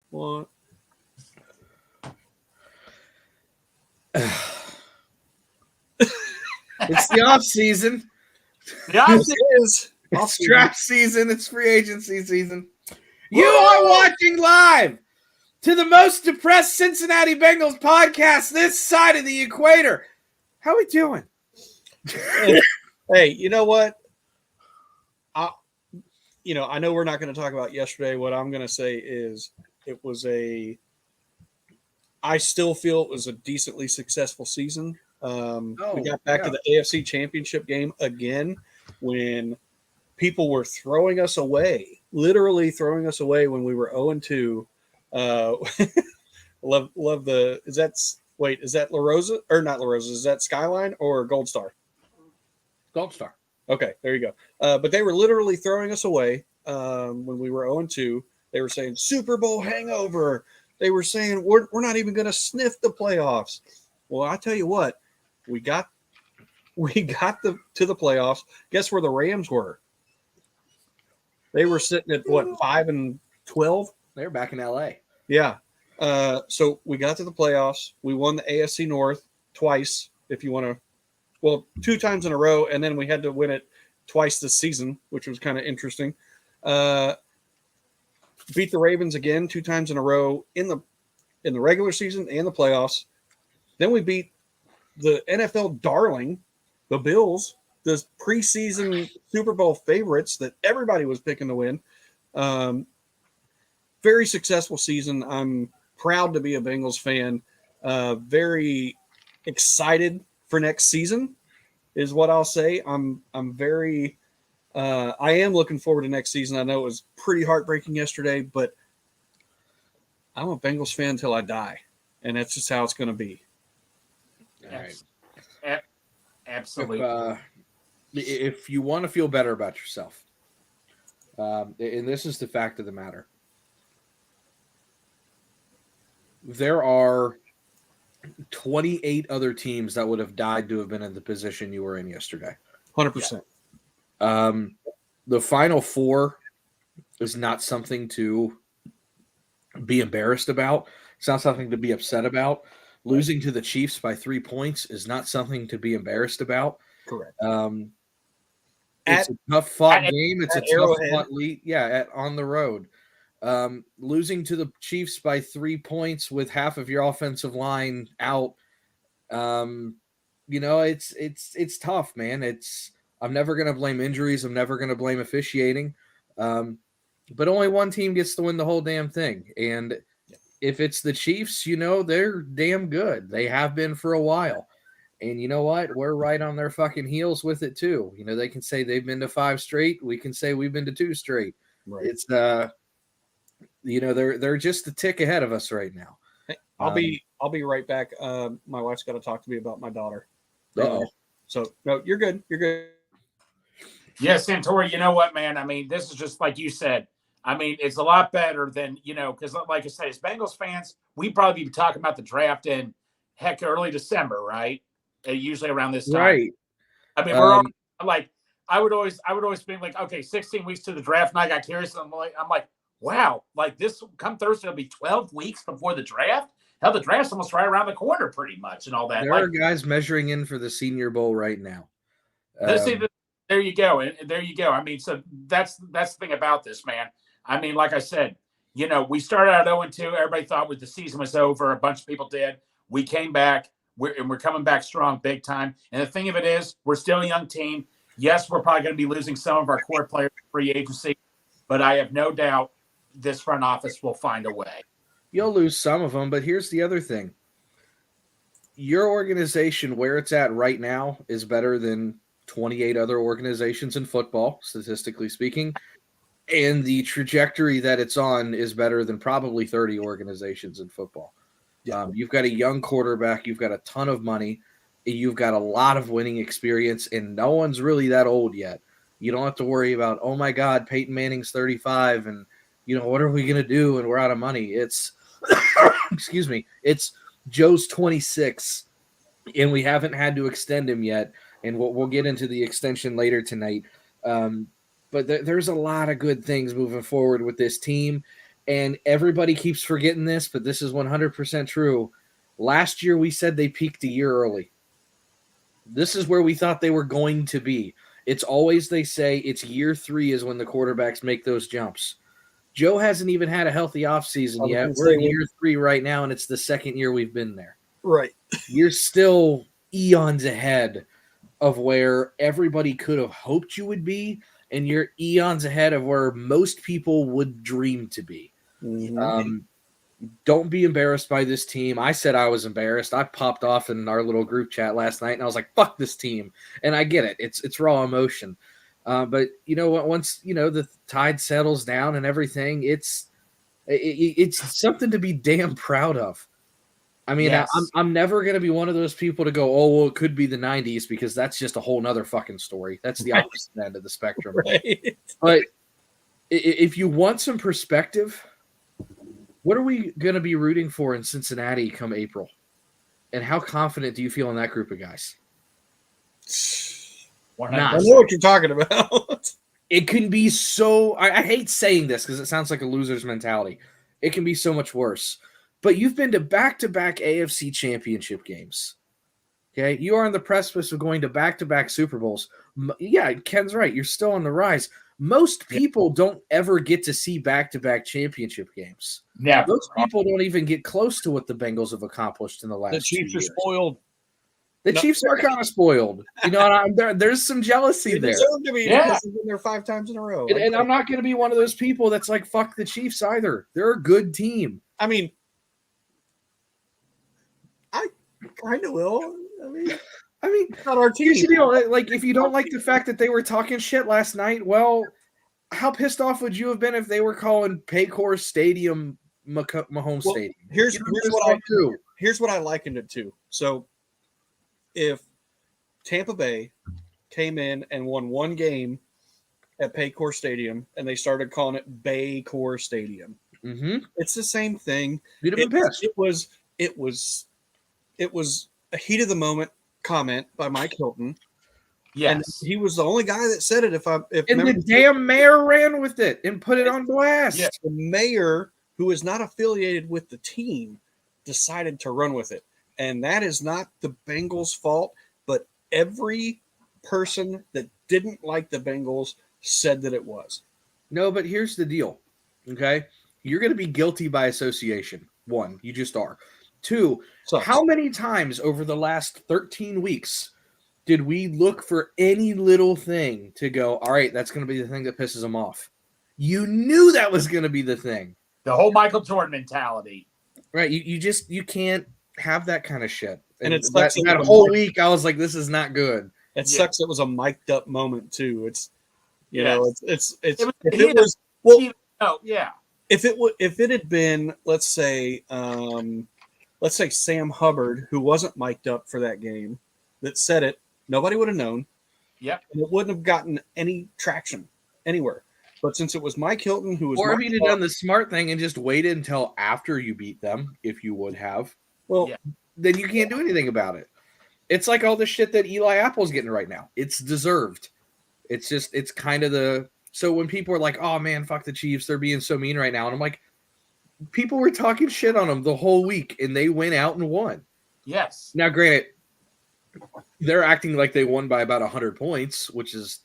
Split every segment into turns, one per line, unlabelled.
What?
It's the off season.
The off
Is
It's draft season. It's free agency season. You are watching live to the most depressed Cincinnati Bengals podcast this side of the equator. How we doing?
Hey, you know what? I know we're not going to talk about yesterday. What I'm going to say is I still feel it was a decently successful season. We got back to the AFC Championship game again when people were throwing us away, literally throwing us away when we were 0-2. Love the – is that La Rosa – or not La Rosa? Is that Skyline or Gold Star?
Gold Star.
Okay, there you go. But they were literally throwing us away when we were 0-2. They were saying Super Bowl hangover. They were saying we're not even going to sniff the playoffs. Well, I tell you what, we got to the playoffs. Guess where the Rams were? They were sitting at what, 5-12?
They were back in LA.
Yeah. So we got to the playoffs. We won the AFC North twice, if you want to. Well, 2 times in a row, and then we had to win it twice this season, which was kind of interesting. Beat the Ravens again 2 times in a row in the regular season and the playoffs. Then we beat the NFL darling, the Bills, the preseason Super Bowl favorites that everybody was picking to win. Very successful season. I'm proud to be a Bengals fan. Very excited for next season is what I'll say. I'm very I am looking forward to next season. I know it was pretty heartbreaking yesterday, but I'm a Bengals fan until I die, and that's just how it's going to be.
All right.
Absolutely.
If you want to feel better about yourself, and this is the fact of the matter, there are 28 other teams that would have died to have been in the position you were in yesterday.
100%.
The Final Four is not something to be embarrassed about. It's not something to be upset about. Losing to the Chiefs by 3 points is not something to be embarrassed about.
Correct.
It's a tough fought game. It's a tough fought lead. Yeah, on the road. Losing to the Chiefs by 3 points with half of your offensive line out. It's tough, man. I'm never going to blame injuries. I'm never going to blame officiating. But only one team gets to win the whole damn thing. And if it's the Chiefs, they're damn good. They have been for a while. And you know what? We're right on their fucking heels with it too. They can say they've been to 5 straight. We can say we've been to 2 straight.
Right.
It's they're just a tick ahead of us right now.
Hey, I'll be right back. My wife's got to talk to me about my daughter. So no, you're good. You're good.
Yeah, Santori, you know what, man? I mean, this is just like you said. I mean, it's a lot better than, because like I said, as Bengals fans, we'd probably be talking about the draft in, early December, right? Usually around this time. Right. I mean, we're like, I would always be like, okay, 16 weeks to the draft, and I got curious. And I'm like, wow, like this come Thursday, it'll be 12 weeks before the draft. Hell, the draft's almost right around the corner pretty much and all that.
There are guys measuring in for the Senior Bowl right now.
There you go. And there you go. I mean, so that's the thing about this, man. I mean, like I said, we started out 0-2. Everybody thought the season was over. A bunch of people did. We came back. We're coming back strong big time. And the thing of it is, we're still a young team. Yes, we're probably going to be losing some of our core players in free agency, but I have no doubt this front office will find a way.
You'll lose some of them, but here's the other thing. Your organization, where it's at right now, is better than 28 other organizations in football, statistically speaking. And the trajectory that it's on is better than probably 30 organizations in football. Yeah. You've got a young quarterback. You've got a ton of money. You've got a lot of winning experience, and no one's really that old yet. You don't have to worry about, oh, my God, Peyton Manning's 35, and, what are we going to do? And we're out of money. It's excuse me. It's Joe's 26, and we haven't had to extend him yet. And we'll get into the extension later tonight. But there's a lot of good things moving forward with this team. And everybody keeps forgetting this, but this is 100% true. Last year, we said they peaked a year early. This is where we thought they were going to be. It's always, they say, it's year 3 is when the quarterbacks make those jumps. Joe hasn't even had a healthy offseason yet. We're in year 3 right now, and it's the second year we've been there.
Right.
You're still eons ahead of where everybody could have hoped you would be, and you're eons ahead of where most people would dream to be.
Mm-hmm.
Don't be embarrassed by this team. I said I was embarrassed. I popped off in our little group chat last night, and I was like, fuck this team. And I get it. It's raw emotion. But you know what? Once, the tide settles down and everything, it's something to be damn proud of. I mean,
Yes.
I'm never going to be one of those people to go, oh, well, it could be the 90s, because that's just a whole nother fucking story. That's the opposite end of the spectrum.
Right.
But if you want some perspective, what are we going to be rooting for in Cincinnati come April? And how confident do you feel in that group of guys?
100%.
I know what you're talking about.
It can be so – I hate saying this because it sounds like a loser's mentality. It can be so much worse. But you've been to back-to-back AFC championship games. Okay? You are on the precipice of going to back-to-back Super Bowls. Yeah, Ken's right. You're still on the rise. Most people don't ever get to see back-to-back championship games.
Never.
Most people don't even get close to what the Bengals have accomplished in the last
The Chiefs
2
are
years.
spoiled.
The Chiefs are kind of spoiled. There's some jealousy
They
there.
deserve to be
Yeah.
because they've been there 5 times in a row.
And I'm not going to be one of those people that's like, fuck the Chiefs either. They're a good team.
I mean, I kind of will. I mean, it's not our team.
Here's the deal. Like, if you don't like the fact that they were talking shit last night, well, how pissed off would you have been if they were calling Paycor Stadium Mahomes Stadium?
Here's what I likened it to. So, if Tampa Bay came in and won one game at Paycor Stadium and they started calling it Baycor Stadium, it's the same thing.
You'd have been pissed.
It was a heat of the moment comment by Mike Hilton.
Yes.
And he was the only guy that said it. If
the damn mayor ran with it and put it on blast.
Yeah, the mayor, who is not affiliated with the team, decided to run with it. And that is not the Bengals' fault, but every person that didn't like the Bengals said that it was.
No, but here's the deal, okay? You're going to be guilty by association. 1, you just are. 2, how many times over the last 13 weeks did we look for any little thing to go, all right, that's going to be the thing that pisses them off? You knew that was going to be the thing.
The whole Michael Jordan mentality.
Right, you can't have that kind of shit.
And it sucks
that whole week, I was like, this is not good.
It sucks. It was a mic'd up moment too. It's if it had been, let's say Sam Hubbard, who wasn't mic'd up for that game, that said it, nobody would have known.
Yep.
And it wouldn't have gotten any traction anywhere. But since it was Mike Hilton who was,
or if you'd have done the smart thing and just waited until after you beat them, if you would have, then you can't do anything about it. It's like all the shit that Eli Apple's getting right now. It's deserved. It's kind of so when people are like, oh man, fuck the Chiefs, they're being so mean right now. And I'm like, people were talking shit on them the whole week and they went out and won.
Yes.
Now, granted, they're acting like they won by about 100 points, which is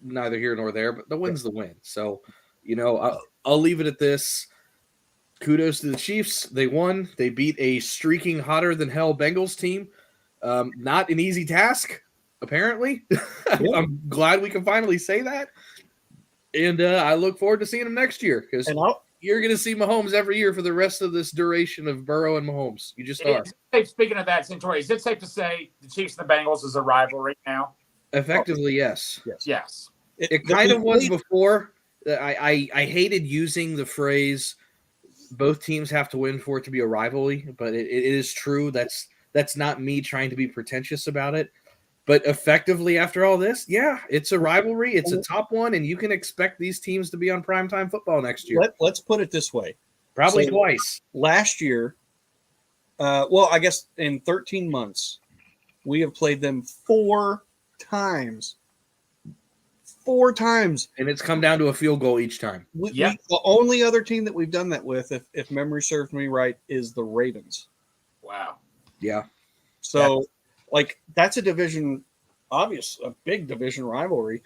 neither here nor there, but the win's the win. So, I'll leave it at this. Kudos to the Chiefs. They won. They beat a streaking hotter than hell Bengals team. Not an easy task, apparently. I'm glad we can finally say that. And I look forward to seeing them next year because you're going to see Mahomes every year for the rest of this duration of Burrow and Mahomes. You just are.
Speaking of that, Centauri, is it safe to say the Chiefs and the Bengals is a rivalry now?
Effectively, yes.
Yes.
It kind of was before. I hated using the phrase both teams have to win for it to be a rivalry, but it is true. That's not me trying to be pretentious about it. But effectively, after all this, yeah, it's a rivalry. It's a top one, and you can expect these teams to be on primetime football next year.
Let's put it this way.
Probably twice.
Last year, I guess in 13 months, we have played them 4 times. 4 times.
And it's come down to a field goal each time.
The only other team that we've done that with, if memory serves me right, is the Ravens.
Wow.
Yeah.
So, that's a division, a big division rivalry.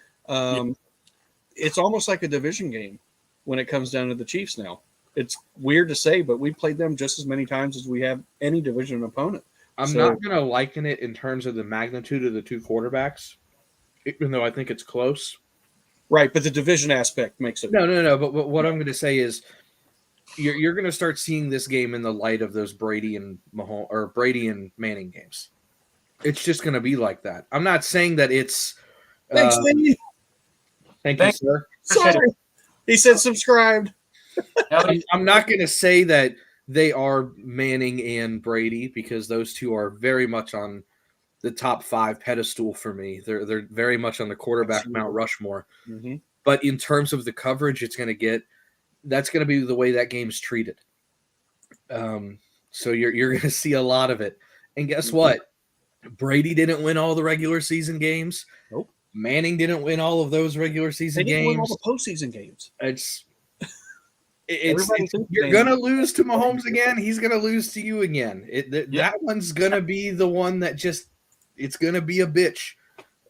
It's almost like a division game when it comes down to the Chiefs now. It's weird to say, but we played them just as many times as we have any division opponent.
I'm not going to liken it in terms of the magnitude of the two quarterbacks, even though I think it's close.
Right, but the division aspect makes it.
No. But what I'm going to say is you're going to start seeing this game in the light of those Brady and Manning games. It's just going to be like that. I'm not saying that it's.
Thanks, Vinny.
Thank you, sir.
Sorry. He said subscribed.
I'm not going to say that they are Manning and Brady because those two are very much on the top 5 pedestal for me. They're very much on the quarterback Mount Rushmore.
Mm-hmm.
But in terms of the coverage it's going to get, that's going to be the way that game's treated. So you're going to see a lot of it. And guess what? Brady didn't win all the regular season games.
Nope.
Manning didn't win all of those regular season games.
Win all the postseason games.
You're going to lose to Mahomes again. He's going to lose to you again. That one's going to be the one that it's going to be a bitch.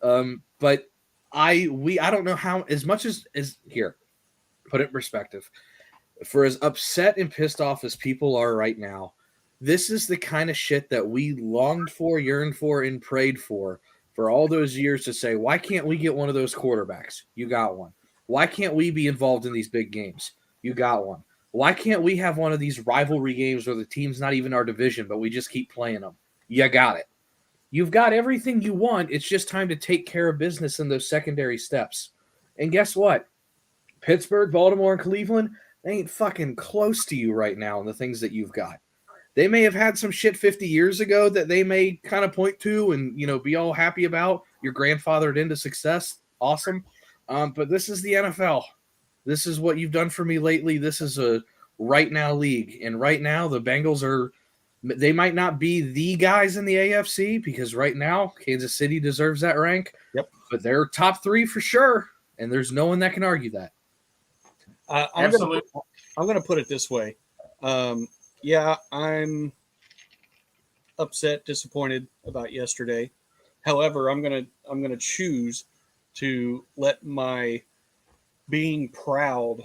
But I don't know how, as much as here, put it in perspective. For as upset and pissed off as people are right now, this is the kind of shit that we longed for, yearned for, and prayed for all those years to say, why can't we get one of those quarterbacks? You got one. Why can't we be involved in these big games? You got one. Why can't we have one of these rivalry games where the team's not even our division, but we just keep playing them? You got it. You've got everything you want. It's just time to take care of business in those secondary steps. And guess what? Pittsburgh, Baltimore, and Cleveland, they ain't fucking close to you right now in the things that you've got. They may have had some shit 50 years ago that they may kind of point to and, be all happy about. Your grandfathered into success. Awesome. But this is the NFL. This is what you've done for me lately. This is a right now league. And right now the Bengals they might not be the guys in the AFC because right now Kansas City deserves that rank.
Yep. But
they're top 3 for sure. And there's no one that can argue that.
Absolutely.
I'm going to put it this way. Yeah, I'm upset, disappointed about yesterday. However, I'm going to choose to let my being proud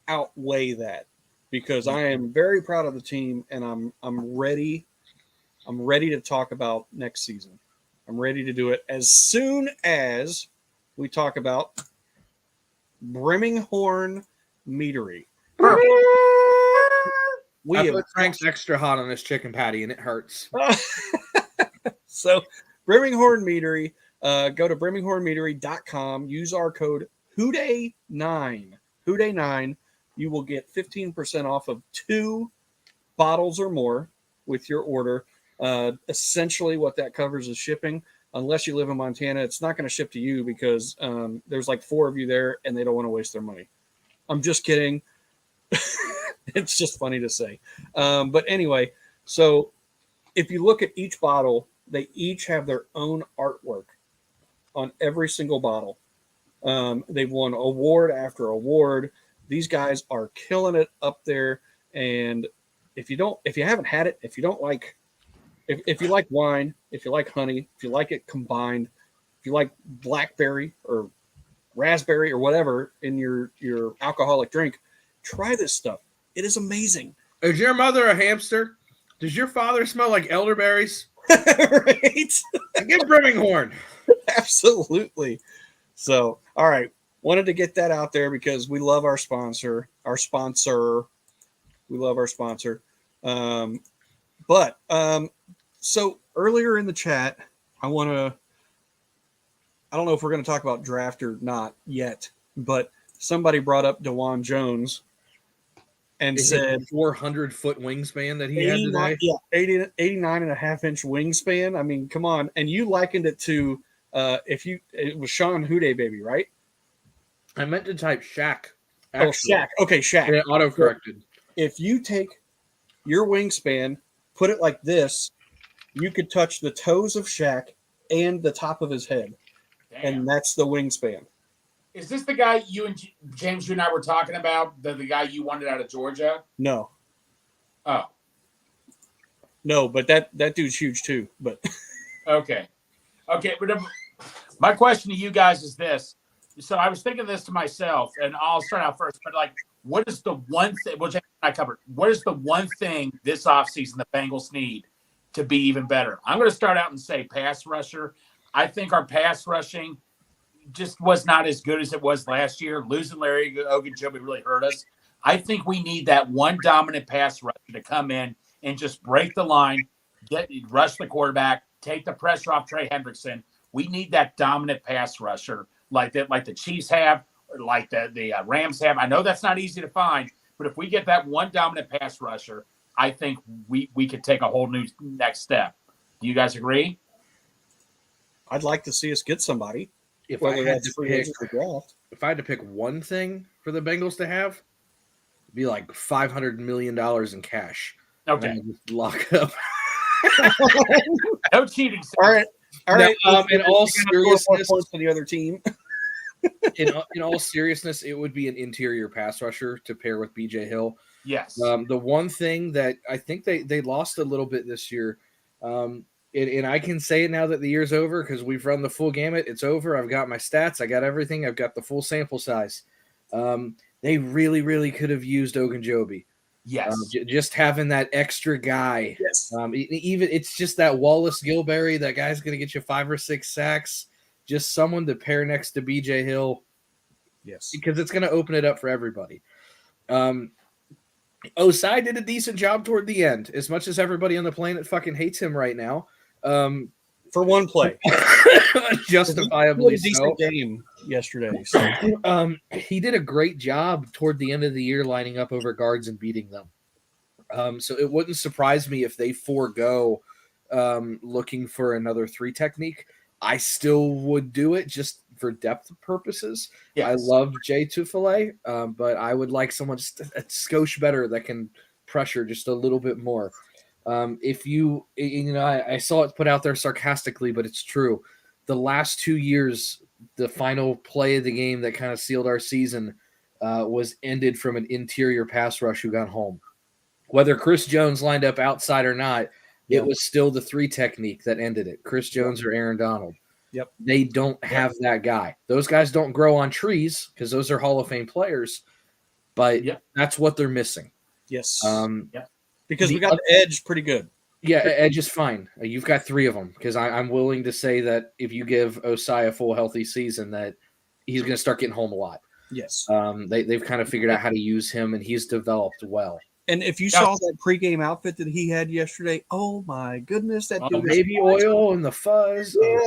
outweigh that because I am very proud of the team and I'm ready to talk about next season. I'm ready to do it as soon as we talk about Birmingham Meadery.
I put Frank's extra hot on this chicken patty and it hurts.
So Birmingham Meadery, go to birminghammeadery.com, use our code HOODAY9. HOODAY9. You will get 15% off of 2 bottles or more with your order. Essentially what that covers is shipping. Unless you live in Montana, it's not going to ship to you because there's like 4 of you there and they don't want to waste their money. I'm just kidding. It's just funny to say. But anyway, so if you look at each bottle, they each have their own artwork on every single bottle. They've won award after award. These guys are killing it up there. And if you haven't had it, if you don't like, if you like wine, if you like honey, if you like it combined, if you like blackberry or raspberry or whatever in your alcoholic drink, try this stuff. It is amazing.
Is your mother a hamster? Does your father smell like elderberries?
Right.
Get Birmingham.
Absolutely. So, all right. Wanted to get that out there because we love our sponsor. We love our sponsor. So earlier in the chat, I don't know if we're going to talk about draft or not yet, but somebody brought up DeJuan Jones and said
400-foot wingspan that he had today.
Yeah, 89 and a half inch wingspan. I mean, come on. And you likened it to it was Sean Houday, baby, right?
I meant to type Shaq.
Actually. Oh, Shaq. Okay, Shaq.
Yeah, auto-corrected.
If you take your wingspan, put it like this, you could touch the toes of Shaq and the top of his head.
Damn.
And that's the wingspan.
Is this the guy you and James, you and I were talking about? The guy you wanted out of Georgia?
No,
Oh,
no, but that dude's huge too. But
okay. Okay, but my question to you guys is this. So I was thinking this to myself, and I'll start out first, but like, what is the one thing, which I covered, what is the one thing this offseason the Bengals need to be even better? I'm going to start out and say pass rusher. I think our pass rushing just was not as good as it was last year. Losing Larry Ogunjobi really hurt us. I think we need that one dominant pass rusher to come in and just break the line, rush the quarterback, take the pressure off Trey Hendrickson. We need that dominant pass rusher like the Chiefs have, or like the Rams have. I know that's not easy to find, but if we get that one dominant pass rusher, I think we could take a whole new next step. Do you guys agree?
I'd like to see us get somebody.
If
Whether
I had
that's
to
free
pick,
agent or draft.
if I had to pick one thing for the Bengals to have, it'd be like $500 million in cash.
Okay.
And I just lock up.
No cheating.
All right. All right.
In all seriousness,
points for the other team.
in all seriousness, it would be an interior pass rusher to pair with BJ Hill.
Yes.
The one thing that I think they lost a little bit this year, and I can say it now that the year's over because we've run the full gamut. It's over. I've got my stats. I got everything. I've got the full sample size. They really, really could have used Ogunjobi.
Yes.
Just having that extra guy.
Yes.
Even it's just that Wallace Gilberry. That guy's going to get you 5 or 6 sacks. Just someone to pair next to BJ Hill.
Yes.
Because it's going to open it up for everybody. Osai did a decent job toward the end, as much as everybody on the planet fucking hates him right now.
For one play.
Justifiably
a decent game yesterday. So.
He did a great job toward the end of the year lining up over guards and beating them. So it wouldn't surprise me if they forego looking for another 3 technique. I still would do it just for depth purposes. Yes. I love Jay Tufele, but I would like someone just a skosh better that can pressure just a little bit more. If you know, I saw it put out there sarcastically, but it's true. The last 2 years, the final play of the game that kind of sealed our season was ended from an interior pass rush who got home. Whether Chris Jones lined up outside or not, it was still the 3 technique that ended it. Chris Jones or Aaron Donald.
Yep.
They don't have that guy. Those guys don't grow on trees because those are Hall of Fame players, but that's what they're missing.
Yes. Because we got the edge pretty good.
Yeah, edge is fine. You've got 3 of them because I'm willing to say that if you give Osai a full healthy season that he's going to start getting home a lot.
Yes.
They've kind of figured out how to use him, and he's developed well.
And if you saw that pregame outfit that he had yesterday, oh my goodness, that dude
baby oil and the fuzz.
Yeah,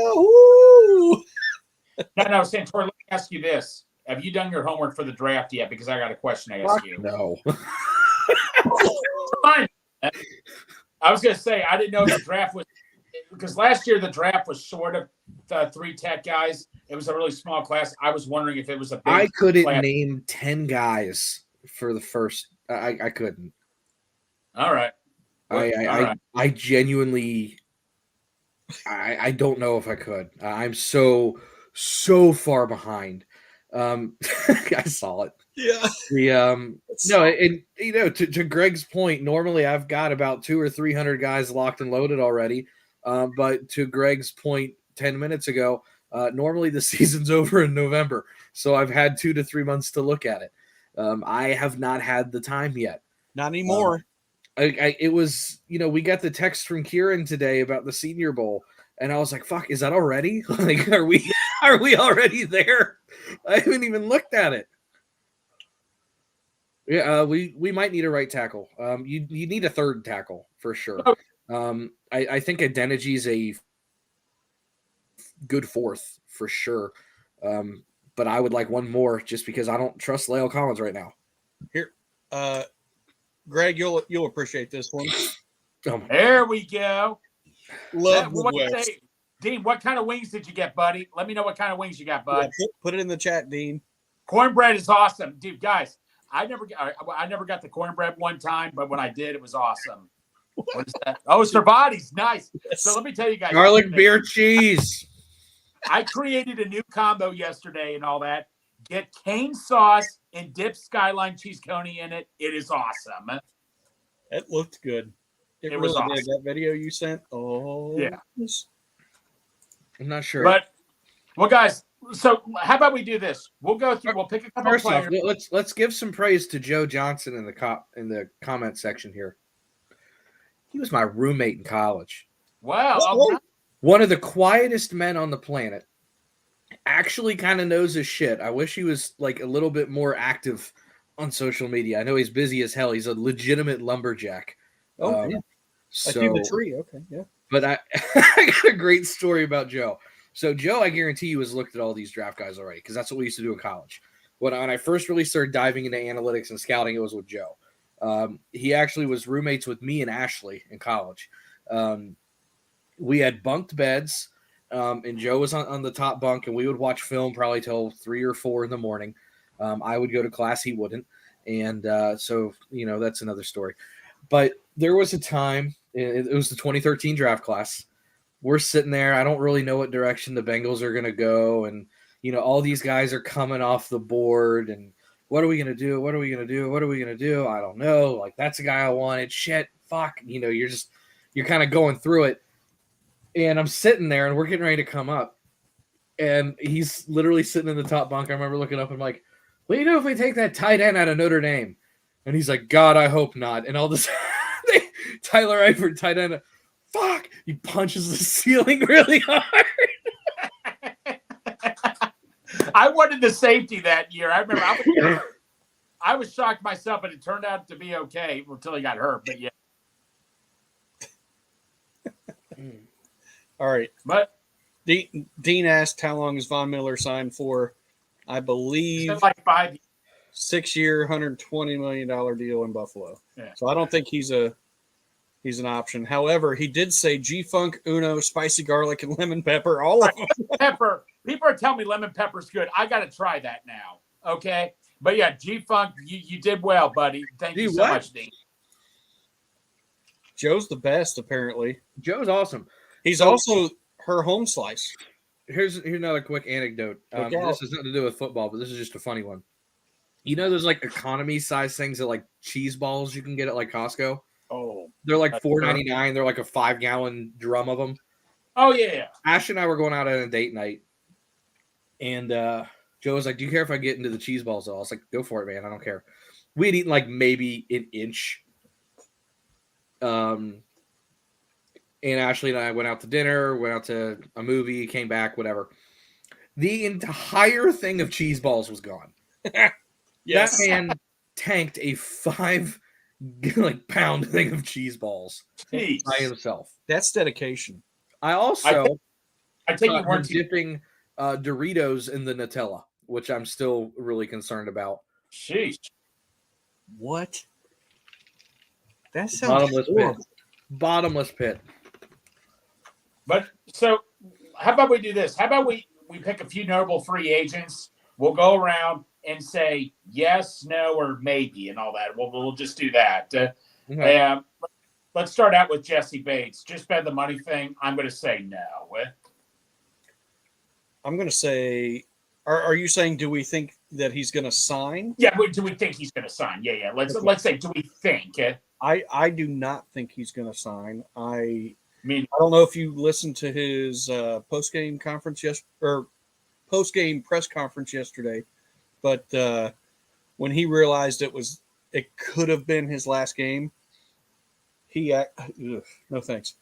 No, Santor, let me ask you this. Have you done your homework for the draft yet? Because I got a question to ask you.
No.
Fine. I was going to say, I didn't know the draft was – because last year the draft was short of the 3 tech guys. It was a really small class. I was wondering if it was a big
I couldn't
class.
name 10 guys for the first – I couldn't.
All right.
I genuinely I don't know if I could. I'm so far behind. I saw it.
Yeah.
No, and you know, to Greg's point, normally I've got about 200 or 300 guys locked and loaded already. But to Greg's point 10 minutes ago, normally the season's over in November, so I've had 2 to 3 months to look at it. I have not had the time yet.
Not anymore.
It was, you know, we got the text from Kieran today about the Senior Bowl, and I was like, "Fuck, is that already? Like, are we already there? I haven't even looked at it." Yeah, we might need a right tackle. You need a third tackle for sure. I think Adeniji is a good 4th for sure. But I would like one more just because I don't trust La'el Collins right now.
Here, Greg, you'll appreciate this one.
There we go.
Love
what Dean, what kind of wings did you get, buddy? Let me know what kind of wings you got, bud.
Yeah, put it in the chat, Dean.
Cornbread is awesome, dude. Guys, I never got the cornbread one time, but when I did, it was awesome. What is that? Oh, Cervati's nice. Yes. So let me tell you guys,
garlic beer cheese.
I created a new combo yesterday and all that. get cane sauce and dip Skyline cheese coney in it. It is awesome.
It looked good. It
was
really
awesome.
did. That video you sent. Oh,
yeah.
I'm not sure.
But well, guys. So how about we do this? We'll go through. We'll pick a couple
First
players.
off, let's give some praise to Joe Johnson in the comment section here. He was my roommate in college.
Wow.
One of the quietest men on the planet. Actually kind of knows his shit. I wish he was like a little bit more active on social media. I know he's busy as hell. He's a legitimate lumberjack.
Oh, yeah. I see the tree. Okay, yeah.
But I got a great story about Joe. So Joe, I guarantee you, has looked at all these draft guys already because that's what we used to do in college. When I first really started diving into analytics and scouting, it was with Joe. He actually was roommates with me and Ashley in college. We had bunked beds, and Joe was on the top bunk, and we would watch film probably till 3 or 4 in the morning. I would go to class, he wouldn't. And so, that's another story. But there was a time, it was the 2013 draft class. We're sitting there. I don't really know what direction the Bengals are going to go. And, all these guys are coming off the board. And what are we going to do? What are we going to do? What are we going to do? I don't know. Like, that's a guy I wanted. Shit, fuck. You're kind of going through it. And I'm sitting there, and we're getting ready to come up. And he's literally sitting in the top bunk. I remember looking up and I'm like, what do you do if we take that tight end out of Notre Dame? And he's like, God, I hope not. And all this Tyler Eifert, tight end, fuck, he punches the ceiling really hard.
I wanted the safety that year. I remember I was shocked myself, but it turned out to be okay until he got hurt. But yeah.
All right.
But
Dean asked how long is Von Miller signed for? I believe
like 5 years.
6-year, $120 million deal in Buffalo.
Yeah.
So I don't think he's an option. However, he did say G-Funk, Uno, spicy garlic, and lemon pepper, all of them.
Pepper. People are telling me lemon pepper's good. I got to try that now. Okay. But yeah, G-Funk, you did well, buddy. Thank you so much, Dean.
Joe's the best, apparently.
Joe's awesome.
He's also her home slice.
Here's another quick anecdote. This has nothing to do with football, but this is just a funny one. There's like economy size things that like cheese balls you can get at like Costco.
Oh,
they're like $4.99. They're like a 5-gallon drum of them.
Oh yeah.
Ash and I were going out on a date night, and Joe was like, "Do you care if I get into the cheese balls?" I was like, "Go for it, man. I don't care." We had eaten like maybe an inch. And Ashley and I went out to dinner, went out to a movie, came back, whatever. The entire thing of cheese balls was gone.
yes.
That man tanked a 5-pound thing of cheese balls by himself.
That's dedication.
I also
I think you weren't
dipping Doritos in the Nutella, which I'm still really concerned about.
Sheesh.
What? That sounds
Bottomless pit.
But so how about we do this? How about we pick a few notable free agents? We'll go around and say yes, no, or maybe and all that. We'll just do that.
Okay.
Let's start out with Jesse Bates. Just bet the money thing. I'm going to say no.
I'm going to say, are you saying, do we think that he's going to sign?
Yeah, do we think he's going to sign? Yeah. Let's say, do we think?
I do not think he's going to sign. I
mean,
I don't know if you listened to his post-game conference post-game press conference yesterday, but when he realized it could have been his last game, no thanks.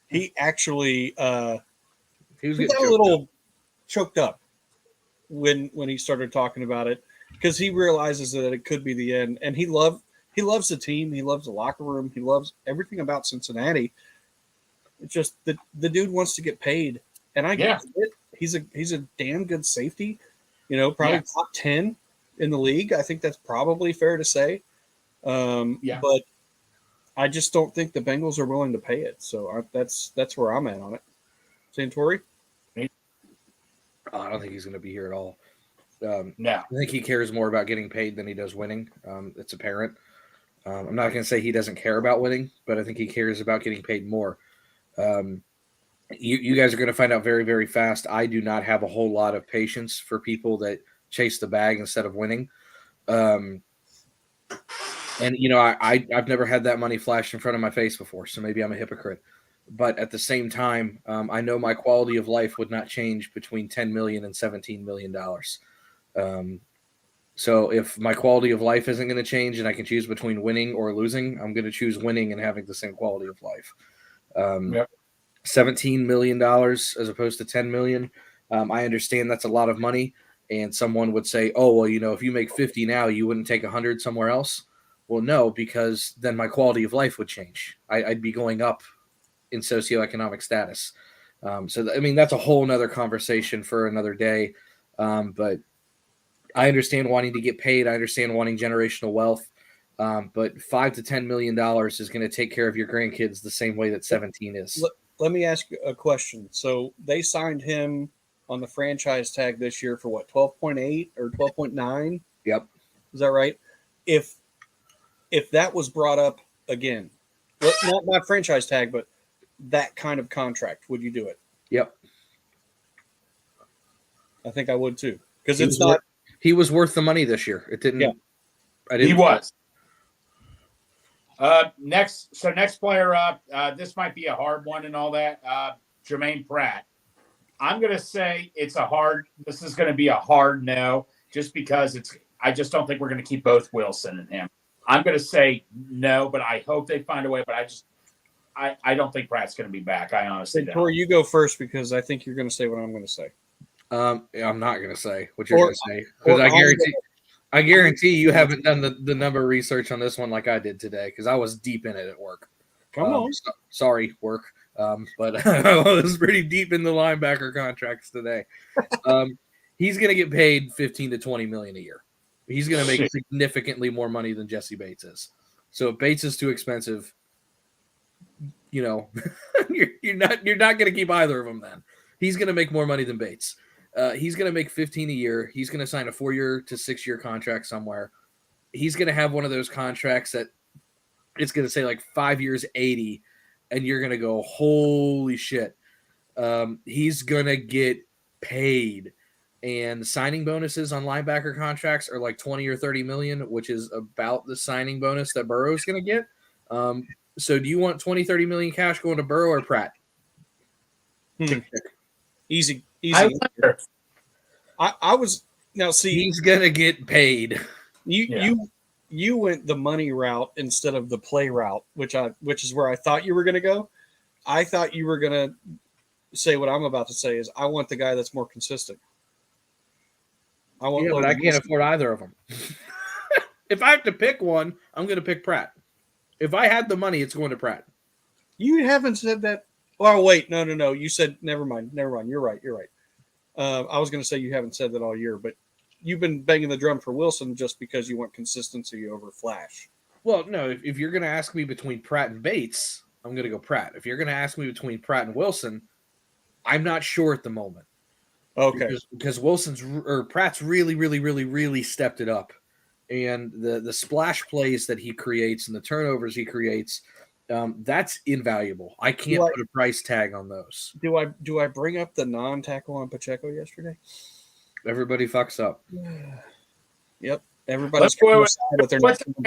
He actually
he got
a little choked up when he started talking about it because he realizes that it could be the end, and he loves the team. He loves the locker room. He loves everything about Cincinnati. It's just the dude wants to get paid, and I get it. He's a damn good safety. Probably top 10 in the league. I think that's probably fair to say. But I just don't think the Bengals are willing to pay it. So that's where I'm at on it. Santori?
I don't think he's going to be here at all.
No.
I think he cares more about getting paid than he does winning. It's apparent. I'm not going to say he doesn't care about winning, but I think he cares about getting paid more. You guys are going to find out very, very fast. I do not have a whole lot of patience for people that chase the bag instead of winning. And I've never had that money flashed in front of my face before, so maybe I'm a hypocrite. But at the same time, I know my quality of life would not change between $10 million and $17 million. So if my quality of life isn't going to change and I can choose between winning or losing, I'm going to choose winning and having the same quality of life.
Yep.
$17 million as opposed to $10 million. I understand that's a lot of money. And someone would say, oh, well, if you make 50 now, you wouldn't take 100 somewhere else. Well, no, because then my quality of life would change. I'd be going up in socioeconomic status. That's a whole nother conversation for another day. But I understand wanting to get paid. I understand wanting generational wealth. But $5 to $10 million is going to take care of your grandkids the same way that 17 is.
Let me ask you a question. So they signed him on the franchise tag this year for what, 12.8 or 12.9?
Yep.
Is that right? If that was brought up again, not franchise tag, but that kind of contract, would you do it?
Yep.
I think I would too. Because it's not.
He was worth the money this year. It didn't.
Yeah.
He was. Next player up. This might be a hard one and all that. Jermaine Pratt. I'm going to say this is going to be a hard no, just because I just don't think we're going to keep both Wilson and him. I'm going to say no, but I hope they find a way. But I don't think Pratt's going to be back. I honestly don't.
Tori, you go first because I think you're going to say what I'm going to say.
I'm not going to say what you're going to say because I guarantee you haven't done the number research on this one like I did today because I was deep in it at work.
Come on.
Sorry, work. But I was pretty deep in the linebacker contracts today. He's going to get paid $15 to $20 million a year. He's going to make significantly more money than Jesse Bates is. So if Bates is too expensive, you're not going to keep either of them. Then he's going to make more money than Bates. He's going to make $15 a year. He's going to sign a 4-year to 6-year contract somewhere. He's going to have one of those contracts that it's going to say like 5 years, 80, and you're going to go, holy shit. He's going to get paid. And signing bonuses on linebacker contracts are like 20 or 30 million, which is about the signing bonus that Burrow's going to get. So do you want 20, 30 million cash going to Burrow or Pratt?
Easy.
I wonder.
I was now see
he's gonna get paid.
You went the money route instead of the play route, which is where I thought you were gonna go. I thought you were gonna say what I'm about to say is I want the guy that's more consistent.
But I can't afford either of them. If I have to pick one, I'm gonna pick Pratt. If I had the money, it's going to Pratt.
You haven't said that. Oh wait, no. You said never mind. You're right. I was going to say you haven't said that all year, but you've been banging the drum for Wilson just because you want consistency over flash.
Well, no. If you're going to ask me between Pratt and Bates, I'm going to go Pratt. If you're going to ask me between Pratt and Wilson, I'm not sure at the moment.
Okay.
Because Pratt's really, really, really, really stepped it up, and the splash plays that he creates and the turnovers he creates. That's invaluable. I can't put a price tag on those.
Do I bring up the non-tackle on Pacheco yesterday?
Everybody fucks up.
Yep. Everybody's with their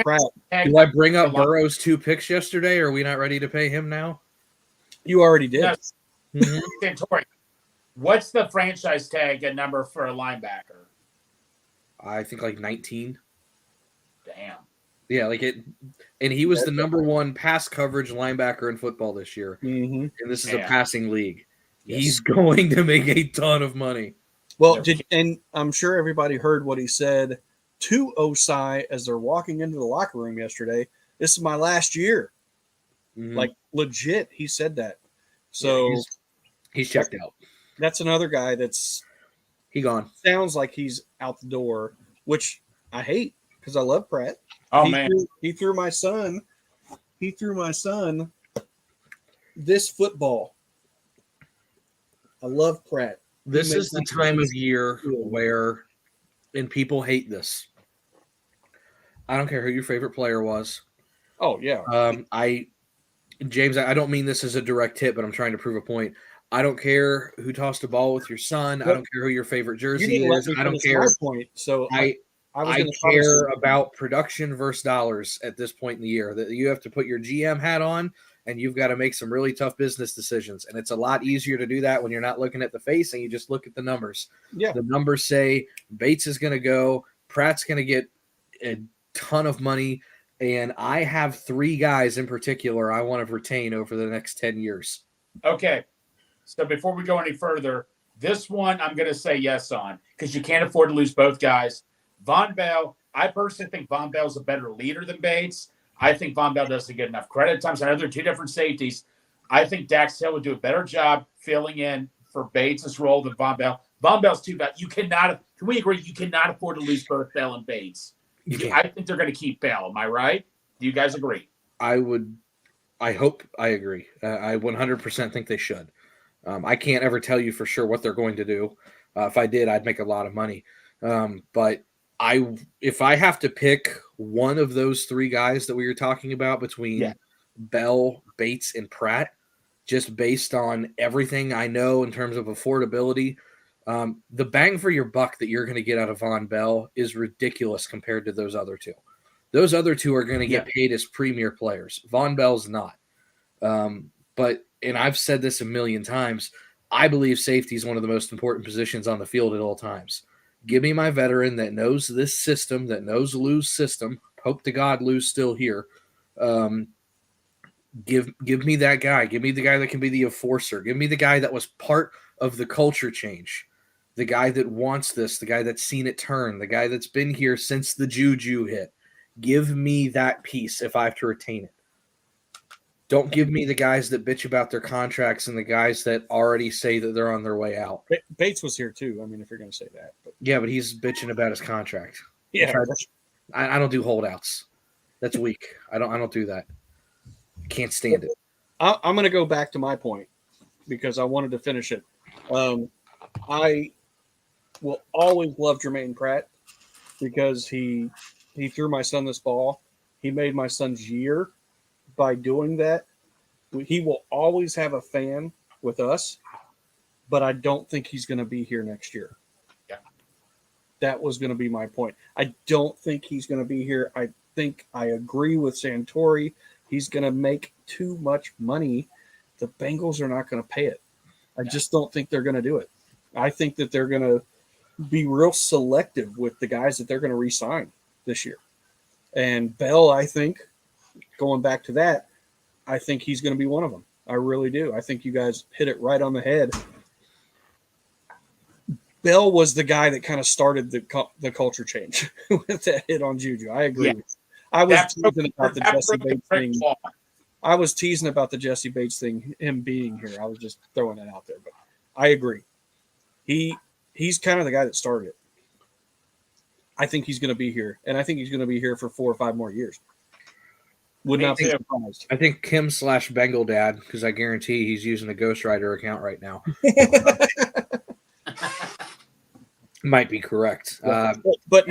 Pratt.
Do I bring up Burrow's 2 picks yesterday? Or are we not ready to pay him now?
You already did.
Yes. Santori, what's the franchise tag number for a linebacker?
I think like 19.
Damn.
Yeah, and he was the number 1 pass coverage linebacker in football this year.
Mm-hmm.
And this is a passing league.
Yes.
He's going to make a ton of money.
Well, and I'm sure everybody heard what he said to Osai as they're walking into the locker room yesterday. This is my last year. Mm-hmm. Like legit, he said that. So
he's checked out.
That's another guy
he gone.
Sounds like he's out the door, which I hate because I love Pratt. He threw my son this football. I love Pratt.
This is the time of year where, and people hate this. I don't care who your favorite player was.
Oh yeah.
James, I don't mean this as a direct hit, but I'm trying to prove a point. I don't care who tossed the ball with your son. I
But
don't care who your favorite
you
jersey
didn't let
is.
me
I don't
finish
care.
my point. So I was
I
going to
care about production versus dollars at this point in the year. That you have to put your GM hat on and you've got to make some really tough business decisions. And it's a lot easier to do that when you're not looking at the face and you just look at the numbers.
Yeah.
The numbers say Bates is going to go, Pratt's going to get a ton of money, and I have 3 guys in particular I want to retain over the next 10 years.
Okay. So before we go any further, this one I'm going to say yes on because you can't afford to lose both guys. Von Bell, I personally think Von Bell's a better leader than Bates. I think Von Bell doesn't get enough credit at times. I know they're 2 different safeties. I think Dax Hill would do a better job filling in for Bates' role than Von Bell. Von Bell's too bad. You cannot. Can we agree? You cannot afford to lose both Bell and Bates. I think they're going to keep Bell. Am I right? Do you guys agree?
I hope I agree. I 100% think they should. I can't ever tell you for sure what they're going to do. If I did, I'd make a lot of money. But if I have to pick one of those 3 guys that we were talking about between Bell, Bates, and Pratt, just based on everything I know in terms of affordability, the bang for your buck that you're going to get out of Von Bell is ridiculous compared to those other 2. Those other 2 are going to get paid as premier players. Von Bell's not. And I've said this a million times, I believe safety is one of the most important positions on the field at all times. Give me my veteran that knows this system, that knows Lou's system. Hope to God Lou's still here. Give me that guy. Give me the guy that can be the enforcer. Give me the guy that was part of the culture change. The guy that wants this, the guy that's seen it turn, the guy that's been here since the juju hit. Give me that piece if I have to retain it. Don't give me the guys that bitch about their contracts and the guys that already say that they're on their way out.
Bates was here too. I mean, if you're going to say that. But.
Yeah, but he's bitching about his contract.
Yeah.
I don't do holdouts. That's weak. I don't do that. Can't stand it.
I'm going to go back to my point because I wanted to finish it. I will always love Jermaine Pratt because he threw my son this ball. He made my son's year by doing that. He will always have a fan with us, but I don't think he's going to be here next year.
Yeah.
That was going to be my point. I don't think he's going to be here. I think I agree with Santori. He's going to make too much money. The Bengals are not going to pay it. I just don't think they're going to do it. I think that they're going to be real selective with the guys that they're going to re-sign this year. And Bell, I think, going back to that, I think he's going to be one of them. I really do. I think you guys hit it right on the head. Bell was the guy that kind of started the culture change with that hit on Juju. I agree.
Yeah.
I was teasing about the Jesse Bates thing.
Law.
I was teasing about the Jesse Bates thing, him being here. I was just throwing it out there, but I agree. He's kind of the guy that started it. I think he's going to be here, and I think he's going to be here for 4 or 5 more years. Would not be surprised.
I think Kim/Bengal Dad, because I guarantee he's using a Ghostwriter account right now. Might be correct.
But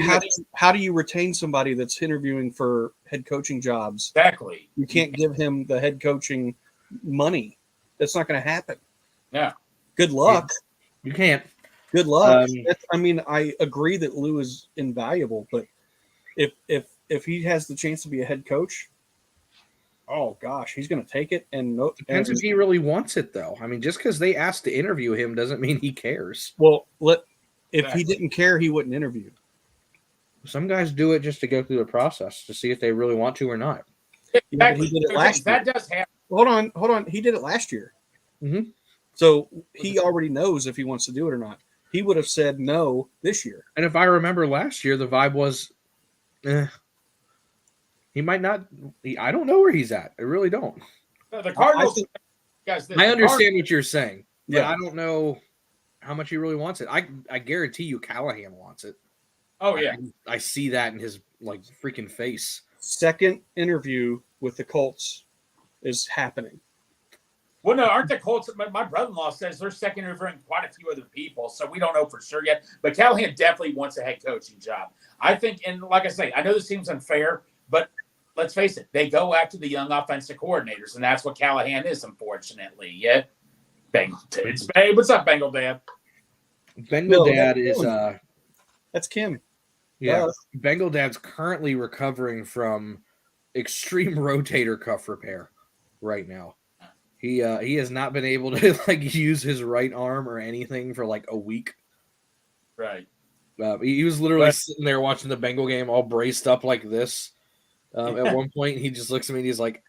how do you retain somebody that's interviewing for head coaching jobs?
Exactly.
You can't give him the head coaching money. That's not going to happen.
Yeah.
Good luck.
You can't.
Good luck. I mean, I agree that Lou is invaluable, but if he has the chance to be a head coach, oh gosh, he's going to take it. And
depends if he really wants it, though. I mean, just because they asked to interview him doesn't mean he cares.
Well, if he didn't care, he wouldn't interview.
Some guys do it just to go through the process to see if they really want to or not.
Exactly.
He did it last year.
That does happen.
Hold on. He did it last year.
Mm-hmm.
So he already knows if he wants to do it or not. He would have said no this year.
And if I remember last year, the vibe was, he might not. I don't know where he's at. I really don't.
The Cardinals.
I understand what you're saying, but
Yeah.
I don't know how much he really wants it. I guarantee you Callahan wants it.
Oh, yeah.
I see that in his freaking face.
Second interview with the Colts is happening.
Well, no, aren't the Colts? My brother-in-law says they're second interviewing quite a few other people, so we don't know for sure yet. But Callahan definitely wants a head coaching job. I think, and like I say, I know this seems unfair, but let's face it, they go after the young offensive coordinators, and that's what Callahan is, unfortunately. Yeah, Bengal. Hey, what's up, Bengal Dad?
Bengal
No,
Dad
that's
is
Kim. That's Kim.
yeah.
Duh.
Bengal Dad's currently recovering from extreme rotator cuff repair right now. He has not been able to like use his right arm or anything for like a week.
Right.
He was literally sitting there watching the Bengal game, all braced up like this. At one point, he just looks at me and he's like,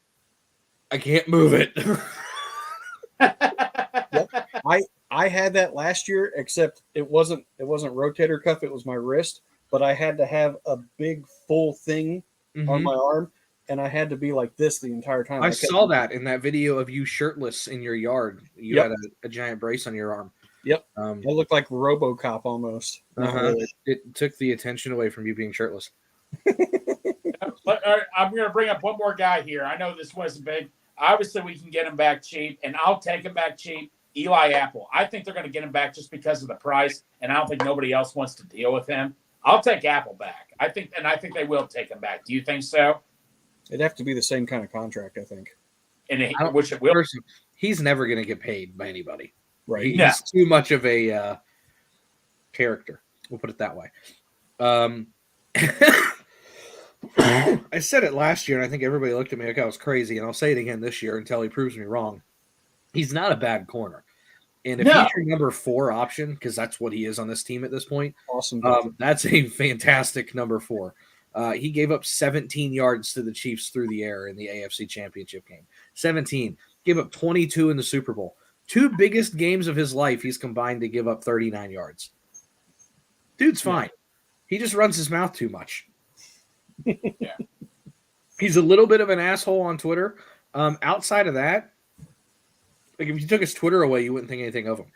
"I can't move it."
Yep. I had that last year, except it wasn't rotator cuff, it was my wrist, but I had to have a big full thing on my arm, and I had to be like this the entire time.
I saw that in that video of you shirtless in your yard. You had a giant brace on your arm.
Yep. I looked like RoboCop almost. Really.
It took the attention away from you being shirtless.
I'm going to bring up one more guy here. I know this wasn't big. Obviously, we can get him back cheap, and I'll take him back cheap. Eli Apple. I think they're going to get him back just because of the price, and I don't think nobody else wants to deal with him. I'll take Apple back. I think they will take him back. Do you think so?
It'd have to be the same kind of contract, I think.
Which it will.
He's never going to get paid by anybody.
Right.
He's too much of a character. We'll put it that way. I said it last year, and I think everybody looked at me like I was crazy, and I'll say it again this year until he proves me wrong. He's not a bad corner. And if he's your number 4 option, because that's what he is on this team at this point,
awesome.
That's a fantastic number 4. He gave up 17 yards to the Chiefs through the air in the AFC Championship game. 17. Gave up 22 in the Super Bowl. 2 biggest games of his life, he's combined to give up 39 yards. Dude's fine. He just runs his mouth too much.
Yeah.
He's a little bit of an asshole on Twitter. Outside of that, like if you took his Twitter away, you wouldn't think anything of him.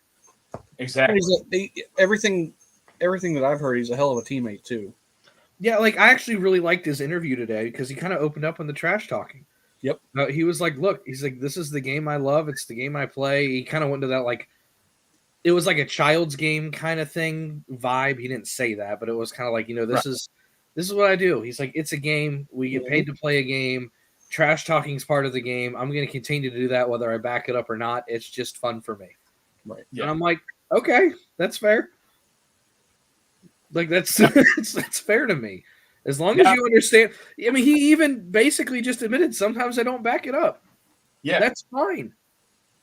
Exactly.
Everything that I've heard, he's a hell of a teammate too.
Yeah, like I actually really liked his interview today because he kind of opened up on the trash talking.
Yep.
He was like, look, he's like, this is the game I love. It's the game I play. He kind of went to that, like, it was like a child's game kind of thing vibe. He didn't say that, but it was kind of like, this is what I do. He's like, it's a game. We get paid to play a game. Trash talking is part of the game. I'm going to continue to do that whether I back it up or not. It's just fun for me.
Right.
Yeah. And I'm like, okay, that's fair. Like that's that's fair to me. As long as you understand. I mean, he even basically just admitted sometimes I don't back it up.
Yeah.
That's fine.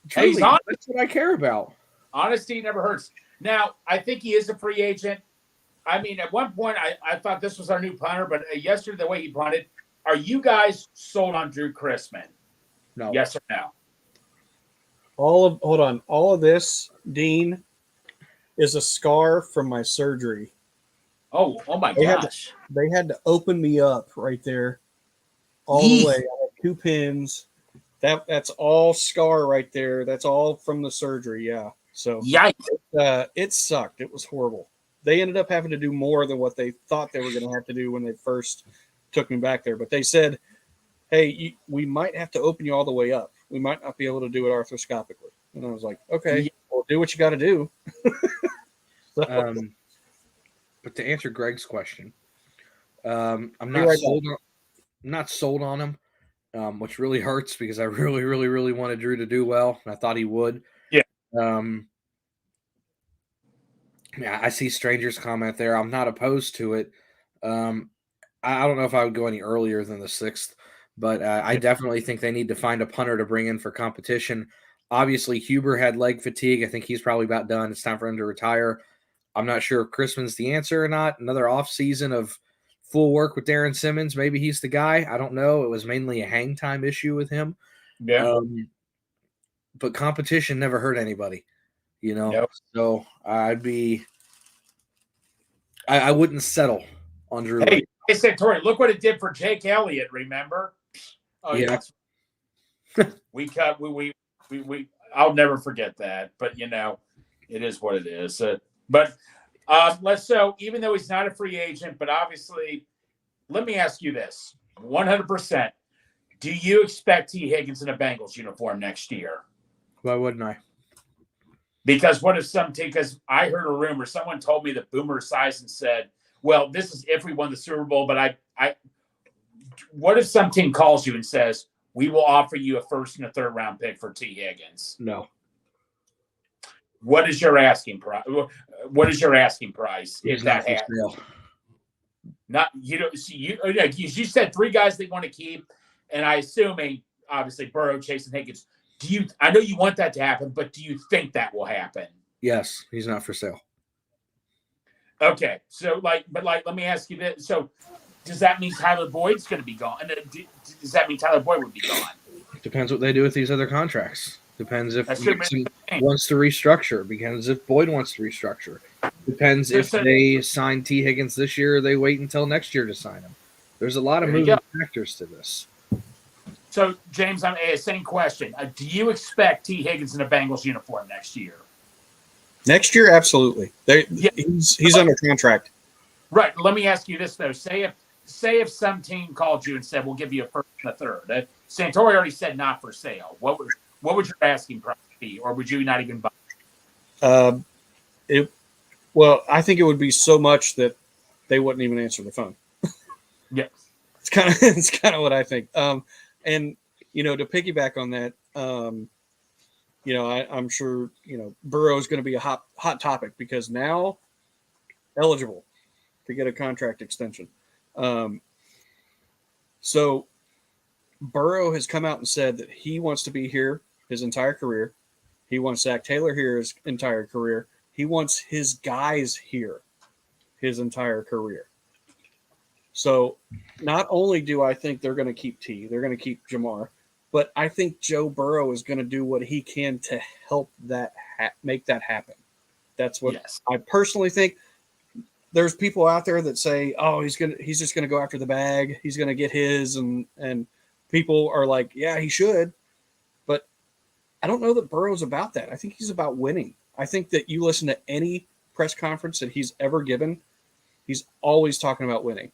Truly, that's what I care about.
Honesty never hurts. Now, I think he is a free agent. I mean, at one point, I thought this was our new punter, but yesterday, the way he punted, are you guys sold on Drew Chrisman?
No.
Yes or no?
All of this, Dean, is a scar from my surgery.
Oh my gosh.
They had to open me up right there all the way. I had 2 pins. That's all scar right there. That's all from the surgery. Yeah. So it sucked. It was horrible. They ended up having to do more than what they thought they were going to have to do when they first took me back there. But they said, hey, we might have to open you all the way up. We might not be able to do it arthroscopically. And I was like, okay, well, do what you got to do.
But to answer Greg's question, I'm not sold on him, which really hurts because I really, really, really wanted Drew to do well, and I thought he would.
Yeah.
I see strangers comment there. I'm not opposed to it. I don't know if I would go any earlier than the 6th, but I definitely think they need to find a punter to bring in for competition. Obviously, Huber had leg fatigue. I think he's probably about done. It's time for him to retire. I'm not sure if Chrisman's the answer or not. Another off season of full work with Darren Simmons. Maybe he's the guy. I don't know. It was mainly a hang time issue with him.
Yeah.
But competition never hurt anybody,
Yep.
So I wouldn't settle on Drew.
Hey, Santori, look what it did for Jake Elliott. Remember? Oh yeah. We I'll never forget that. But it is what it is. But even though he's not a free agent, but obviously, let me ask you this: 100%. Do you expect T. Higgins in a Bengals uniform next year?
Why wouldn't I?
Because what if because I heard a rumor, someone told me that Boomer Esiason said, well, this is if we won the Super Bowl, but what if some team calls you and says, we will offer you a 1st and a 3rd round pick for T. Higgins?
No.
What is your asking price? What is your asking price
He's
if
not
that
for
happens?
sale.
Not you said three guys they want to keep, and I assuming obviously Burrow, Chase, and Higgins. I know you want that to happen, but do you think that will happen?
Yes, he's not for sale.
Okay, so let me ask you this. So does that mean Tyler Boyd's going to be gone? Does that mean Tyler Boyd would be gone?
Depends what they do with these other contracts. Depends if
That should
Mixon
be-
wants to restructure. Depends if Boyd wants to restructure. Depends if they sign T. Higgins this year or they wait until next year to sign him. There's a lot of moving factors to this.
So, James, I'm same question. Do you expect T. Higgins in a Bengals uniform next year?
Next year, absolutely. He's under contract.
Right. Let me ask you this though: say if some team called you and said, "We'll give you a first and a third." Santori already said not for sale. What would your asking price be, or would you not even buy?
Well, I think it would be so much that they wouldn't even answer the phone.
Yeah,
it's kind of what I think. And to piggyback on that, I'm sure Burrow is going to be a hot topic because now eligible to get a contract extension. So Burrow has come out and said that he wants to be here his entire career. He wants Zach Taylor here his entire career. He wants his guys here his entire career. So not only do I think they're going to keep T, they're going to keep Jamar, but I think Joe Burrow is going to do what he can to help that make that happen. That's what I personally think. There's people out there that say, "Oh, he's just going to go after the bag. He's going to get his," and people are like, "Yeah, he should," but I don't know that Burrow's about that. I think he's about winning. I think that you listen to any press conference that he's ever given, he's always talking about winning.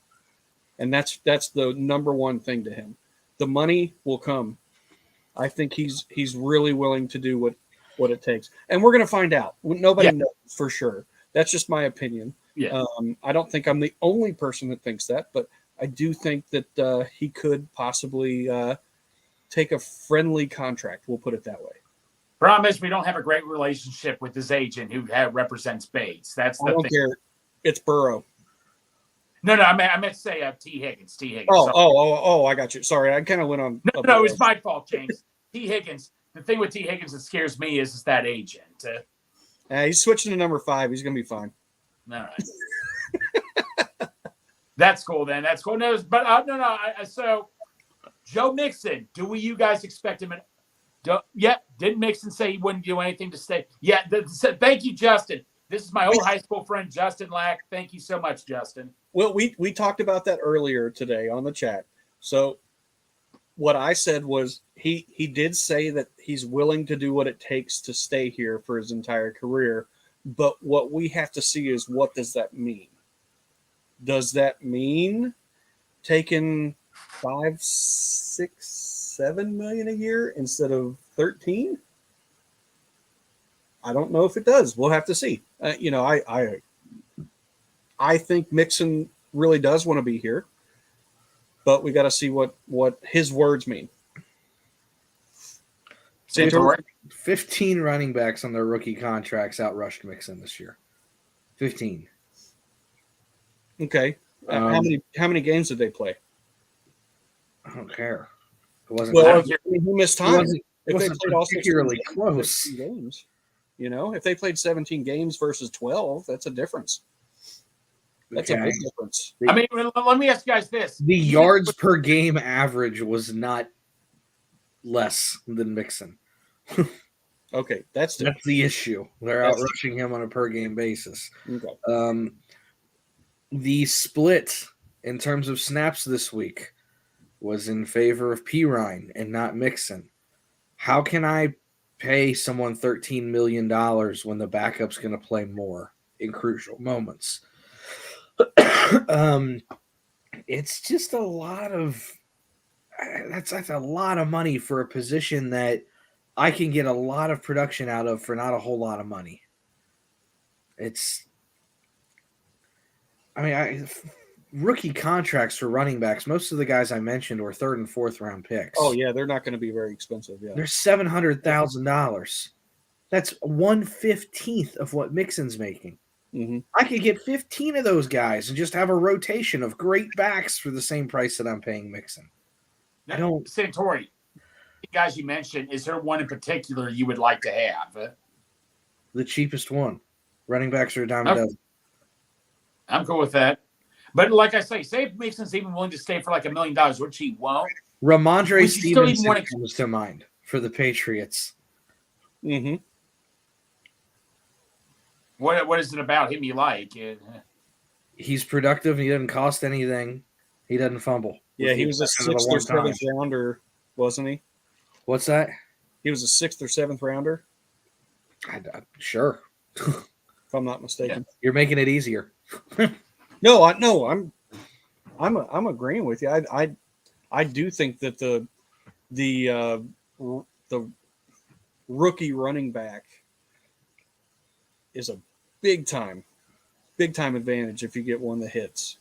And that's the number one thing to him. The money will come. I think he's really willing to do what it takes. And we're going to find out. Nobody knows for sure. That's just my opinion.
Yeah.
I don't think I'm the only person that thinks that, but I do think that he could possibly take a friendly contract. We'll put it that way.
Problem is, we don't have a great relationship with his agent who represents Bates. That's the
I don't
thing.
care. It's Burrow.
No, I meant to say T. Higgins. T. Higgins.
Oh, I got you. Sorry, I kind of went on.
No, it's my fault, James. T. Higgins. The thing with T. Higgins that scares me is that agent.
He's switching to number 5. He's going to be fine.
All right. That's cool then. That's cool. No, but no. So, Joe Mixon, you guys expect him? Didn't Mixon say he wouldn't do anything to stay? Yeah. Thank you, Justin. This is my old high school friend, Justin Lack. Thank you so much, Justin.
Well, we talked about that earlier today on the chat. So what I said was he did say that he's willing to do what it takes to stay here for his entire career. But what we have to see is, what does that mean? Does that mean taking 5, 6, 7 million a year instead of 13? I don't know if it does. We'll have to see. I think Mixon really does want to be here, but we got to see what his words mean.
15 running backs on their rookie contracts outrushed Mixon this year. 15.
Okay. How many games did they play?
I don't care. It wasn't.
Well, he missed time.
It wasn't particularly close.
Games, if they played 17 games versus 12, that's a difference. That's a big difference.
I mean, let me ask you guys this:
the yards per game average was not less than Mixon.
Okay, that's
the issue. They're outrushing him on a per game basis.
Okay.
The split in terms of snaps this week was in favor of Pirine and not Mixon. How can I pay someone $13 million when the backup's going to play more in crucial moments? It's just a lot of that's a lot of money for a position that I can get a lot of production out of for not a whole lot of money. Rookie contracts for running backs, most of the guys I mentioned were 3rd and 4th round picks.
Oh yeah, they're not going to be very expensive. Yeah,
they're $700,000. That's 1/15 of what Mixon's making.
Mm-hmm.
I could get 15 of those guys and just have a rotation of great backs for the same price that I'm paying Mixon. I don't.
Santori, the guys you mentioned, is there one in particular you would like to have?
The cheapest one. Running backs are a dime a dozen.
I'm cool with that. But like I say if Mixon's even willing to stay for like $1 million, which he won't.
Ramondre Stevenson comes to mind for the Patriots.
Mm-hmm.
What is it about him you like?
He's productive. He doesn't cost anything. He doesn't fumble.
Yeah, he was a 6th or 7th rounder, wasn't he?
What's that?
He was a 6th or 7th rounder.
Sure.
If I'm not mistaken.
You're making it easier.
No, I'm agreeing with you. I do think that the rookie running back is a big time advantage if you get one that hits.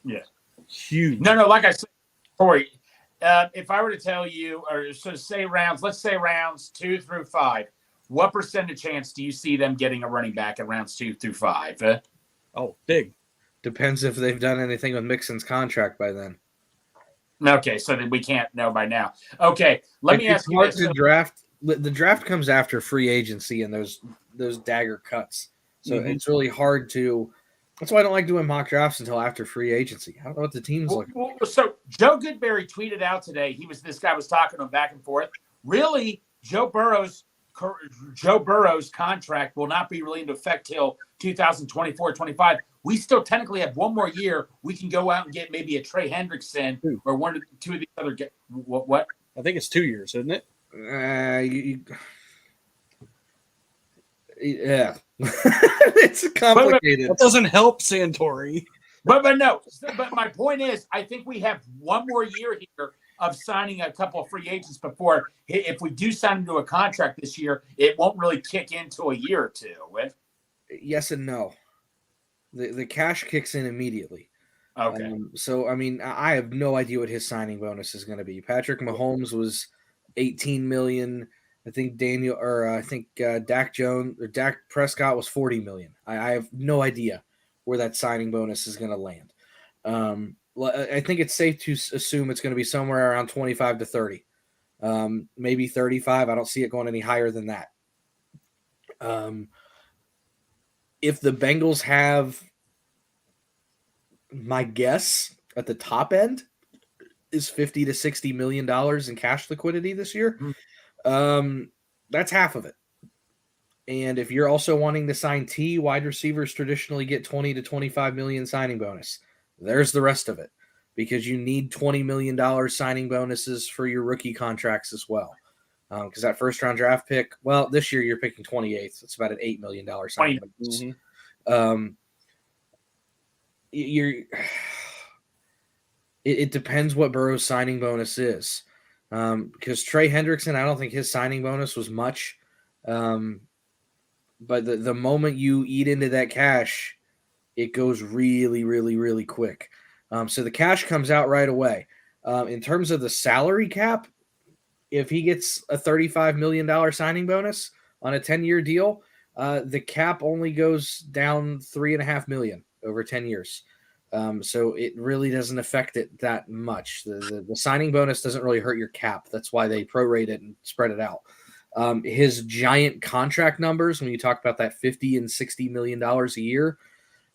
Yeah,
huge.
No, like I said, Corey, if I were to tell you, or so say let's say rounds 2 through 5, what percentage chance do you see them getting a running back at rounds 2 through 5?
Oh, big.
Depends if they've done anything with Mixon's contract by then.
Okay, so then we can't know by now. Okay, let me ask you this.
The draft comes after free agency and those dagger cuts. So it's really hard to. That's why I don't like doing mock drafts until after free agency. I don't know what the team's looking for.
So Joe Goodberry tweeted out today. This guy was talking to him back and forth. Really, Joe Burrow's contract will not be really into effect till 2024-25. We still technically have one more year. We can go out and get maybe a Trey Hendrickson or one or two of the other. What?
I think it's 2 years, isn't it?
Yeah, it's complicated.
That doesn't help Santori.
But no. But my point is, I think we have one more year here of signing a couple of free agents before. If we do sign into a contract this year, it won't really kick into a year or two.
Yes and no. The cash kicks in immediately.
Okay.
So I mean, I have no idea what his signing bonus is going to be. Patrick Mahomes was $18 million. I think Dak Prescott was $40 million. I have no idea where that signing bonus is going to land. I think it's safe to assume it's going to be somewhere around 25 to 30, maybe 35. I don't see it going any higher than that. If the Bengals have, my guess at the top end is $50 to $60 million in cash liquidity this year. That's half of it. And if you're also wanting to sign T, wide receivers traditionally get 20 to 25 million signing bonus. There's the rest of it, because you need $20 million signing bonuses for your rookie contracts as well. Because that first round draft pick, well, this year you're picking 28th. It's about an $8 million signing bonus. It depends what Burrow's signing bonus is. Because Trey Hendrickson, I don't think his signing bonus was much. But the moment you eat into that cash, it goes really, really, really quick. So the cash comes out right away. In terms of the salary cap, if he gets a $35 million signing bonus on a 10-year deal, the cap only goes down $3.5 million over 10 years. So it really doesn't affect it that much. The signing bonus doesn't really hurt your cap. That's why they prorate it and spread it out. His giant contract numbers, when you talk about that $50 and $60 million a year,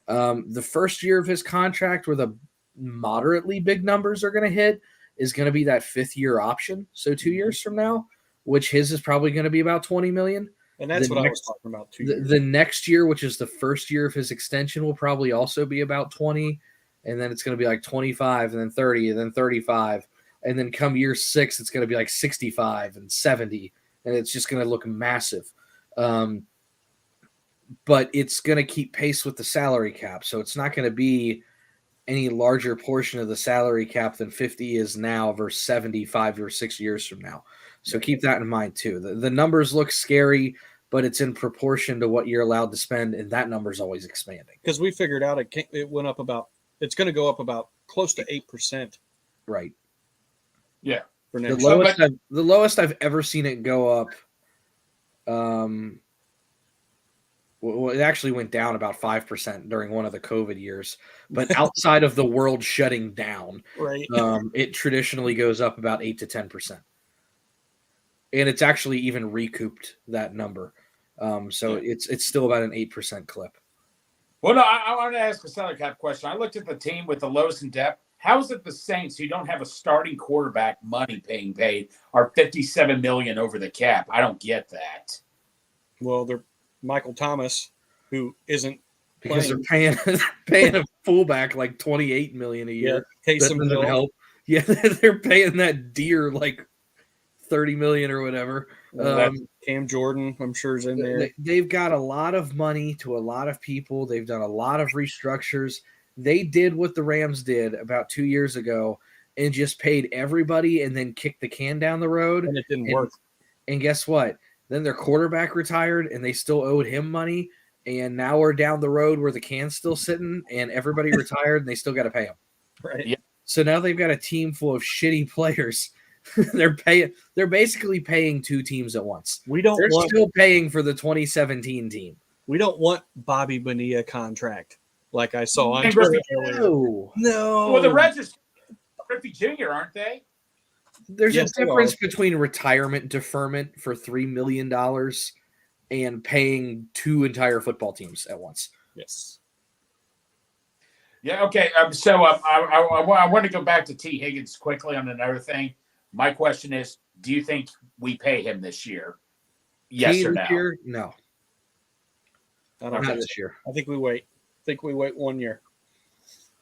the first year of his contract where the moderately big numbers are going to hit is going to be that 5th year option. So 2 years from now, which his is probably going to be about $20 million.
And that's what I was talking about, 2 years.
The next year, which is the first year of his extension, will probably also be about 20. And then it's going to be like 25 and then 30 and then 35. And then come year 6, it's going to be like 65 and 70. And it's just going to look massive. But it's going to keep pace with the salary cap. So it's not going to be any larger portion of the salary cap than 50 is now versus 75 or 6 years from now. So keep that in mind too. The numbers look scary, but it's in proportion to what you're allowed to spend, and that number is always expanding.
Because we figured out it went up it's going to go up about close to 8%.
Right.
Yeah.
The lowest I've ever seen it go up Well, it actually went down about 5% during one of the COVID years. But outside of the world shutting down,
Right.
it traditionally goes up about 8 to 10%. And it's actually even recouped that number. So it's still about an 8% clip.
Well, no, I want to ask a salary cap question. I looked at the team with the lowest in depth. How is it the Saints, who don't have a starting quarterback money being paid, are $57 million over the cap? I don't get that.
Well, they're Michael Thomas, who isn't
Because
playing.
they're paying a fullback like $28 million a year.
Yeah,
That
Taysom
doesn't
Hill.
help. Yeah, they're paying that deer like $30 million or whatever.
Cam Jordan, I'm sure, is in there.
They've got a lot of money to a lot of people. They've done a lot of restructures. They did what the Rams did about 2 years ago and just paid everybody and then kicked the can down the road.
And it didn't work.
And guess what? Then their quarterback retired and they still owed him money. And now we're down the road where the can's still sitting and everybody retired and they still got to pay them.
Right.
Yeah.
So now they've got a team full of shitty players. They're basically paying two teams at once. They're still paying for the 2017 team.
We don't want Bobby Bonilla contract like I saw on Twitter earlier. No.
Well, the Reds are Griffey Jr., aren't they?
There's a difference between retirement deferment for $3 million and paying two entire football teams at once.
Yes.
Yeah, okay. I want to go back to T. Higgins quickly on another thing. My question is, do you think we pay him this year? Yes or no?
Year? No.
Not
this year.
I think we wait. 1 year.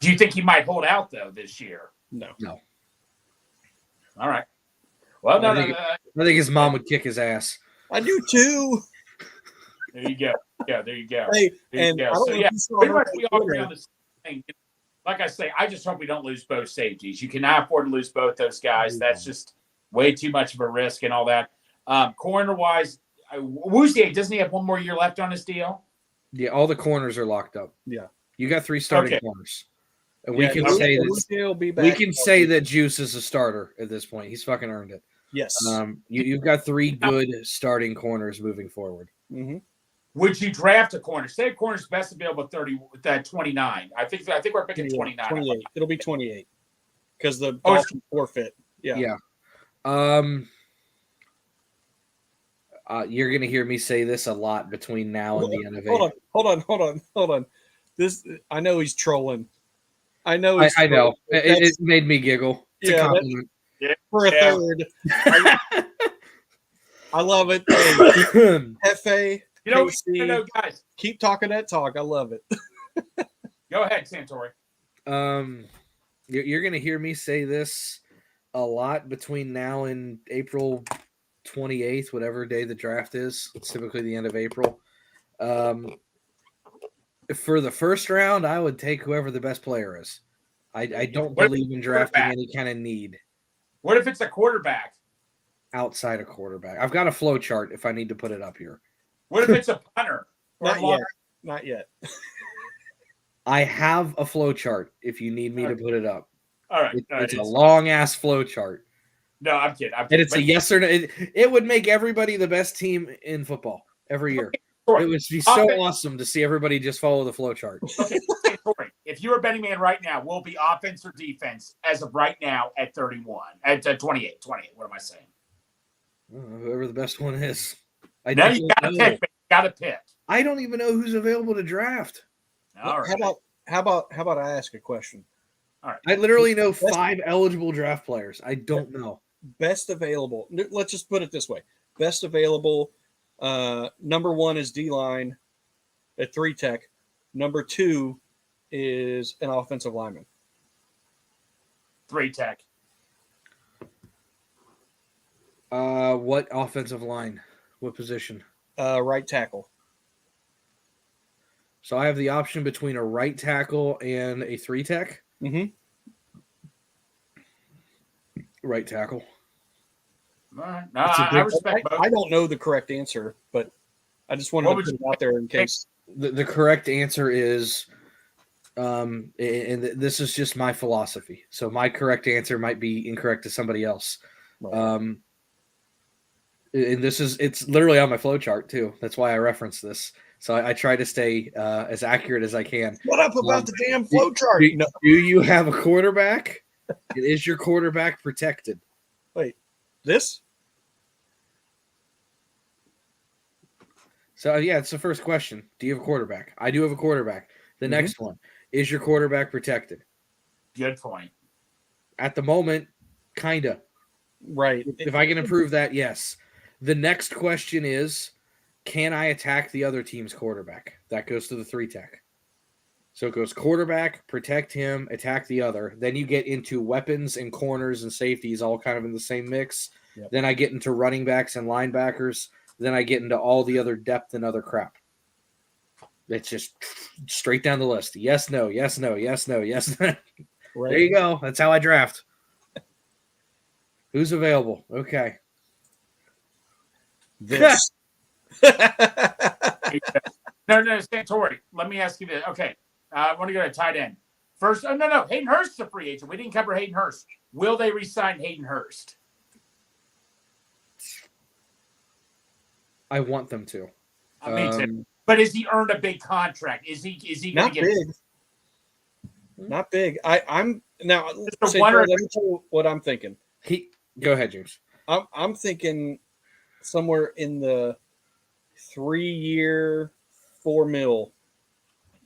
Do you think he might hold out, though, this year?
No.
All right. Well,
I think his mom would kick his ass.
I do, too.
There you go. Yeah, there you go.
Hey,
there you go. So, yeah, pretty much we all agree on this thing. Like I say, I just hope we don't lose both safeties. You cannot afford to lose both those guys. That's just way too much of a risk and all that. Corner-wise, Woozier, doesn't he have one more year left on his deal?
Yeah, all the corners are locked up.
Yeah.
You got 3 starting corners. And we can say that Juice is a starter at this point. He's fucking earned it.
Yes.
You've got 3 good starting corners moving forward.
Mm-hmm.
Would you draft a corner? Say a corner's best available at 29. I think we're picking 29.
28. It'll be 28 because the Dolphins forfeit. Yeah.
You're going to hear me say this a lot between now and the end of it.
Hold on. This I know he's trolling. I know.
I know. It made me giggle. It's a compliment.
For a third. I love it. Hefe.
Guys.
Keep talking that talk. I love it.
Go ahead, Santori.
You're going to hear me say this a lot between now and April 28th, whatever day the draft is. It's typically the end of April. For the first round, I would take whoever the best player is. I don't believe in drafting any kind of need.
What if it's a quarterback?
Outside a quarterback. I've got a flow chart if I need to put it up here.
What if it's a punter?
Not yet.
I have a flow chart if you need me to put it up.
All right.
It's a long-ass flow chart.
No, I'm kidding.
And it's a yes or no. It would make everybody the best team in football every year. It would be so awesome to see everybody just follow the flow chart.
Okay, if you're a betting man right now, will be offense or defense as of right now at 31, at 28. What am I saying?
Whoever the best one is.
Now you got to pick.
I don't even know who's available to draft.
All right.
How about I ask a question?
All right.
I literally know 5 eligible draft players. I don't know.
Best available. Let's just put it this way. Best available. Number 1 is D-line at 3 tech. Number 2 is an offensive lineman.
3 tech.
What offensive line? What position?
Right tackle.
So I have the option between a right tackle and a 3 tech.
Mm-hmm.
Right tackle.
All right. No, I respect both.
I don't know the correct answer, but I just wanted to put it out there in case.
The correct answer is, and this is just my philosophy. So my correct answer might be incorrect to somebody else.
Right.
And it's literally on my flow chart too. That's why I reference this. So I try to stay as accurate as I can.
What up about the damn flow chart?
Do you have a quarterback? Is your quarterback protected?
Wait, this?
So yeah, it's the first question. Do you have a quarterback? I do have a quarterback. The next one, is your quarterback protected?
Good point.
At the moment, kinda.
Right.
If I can improve that, yes. The next question is, can I attack the other team's quarterback? That goes to the 3-tech. So it goes quarterback, protect him, attack the other. Then you get into weapons and corners and safeties all kind of in the same mix.
Yep.
Then I get into running backs and linebackers. Then I get into all the other depth and other crap. It's just straight down the list. Yes, no, yes, no, yes, no, yes. No.
Right.
There you go. That's how I draft. Who's available? Okay.
This.
No, Santori. Let me ask you this. Okay. I want to go to tight end. First, no. Hayden Hurst is a free agent. We didn't cover Hayden Hurst. Will they re-sign Hayden Hurst?
I want them to.
Me too. But has he earned a big contract? Is he going to get
big? Not big. I'm now. Let me tell you what I'm thinking.
Go ahead, James.
I'm thinking somewhere in the 3-year, $4 million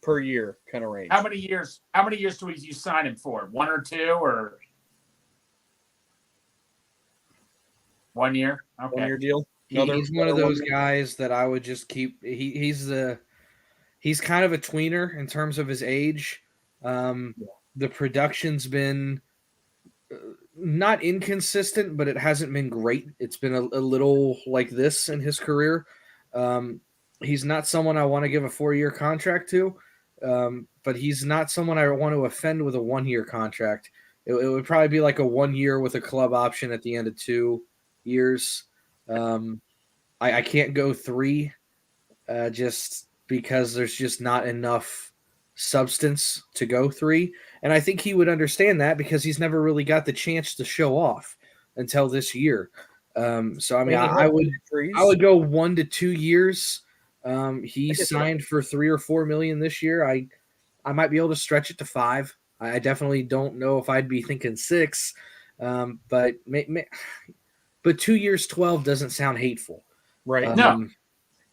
per year kind of range.
How many years do you sign him for? 1 or 2 or 1 year? Okay.
1 year deal.
He's one of those guys that I would just keep. He's kind of a tweener in terms of his age. The production's been not inconsistent, but it hasn't been great. It's been a little like this in his career. He's not someone I want to give a 4-year contract to, but he's not someone I want to offend with a 1-year contract. It would probably be like a 1 year with a club option at the end of 2 years. I can't go 3 just because there's just not enough substance to go 3. And I think he would understand that because he's never really got the chance to show off until this year. So, I mean, I would go 1 to 2 years. He signed for $3 or $4 million this year. I might be able to stretch it to 5. I definitely don't know if I'd be thinking 6. But 2 years, 12 doesn't sound hateful.
Right.
No.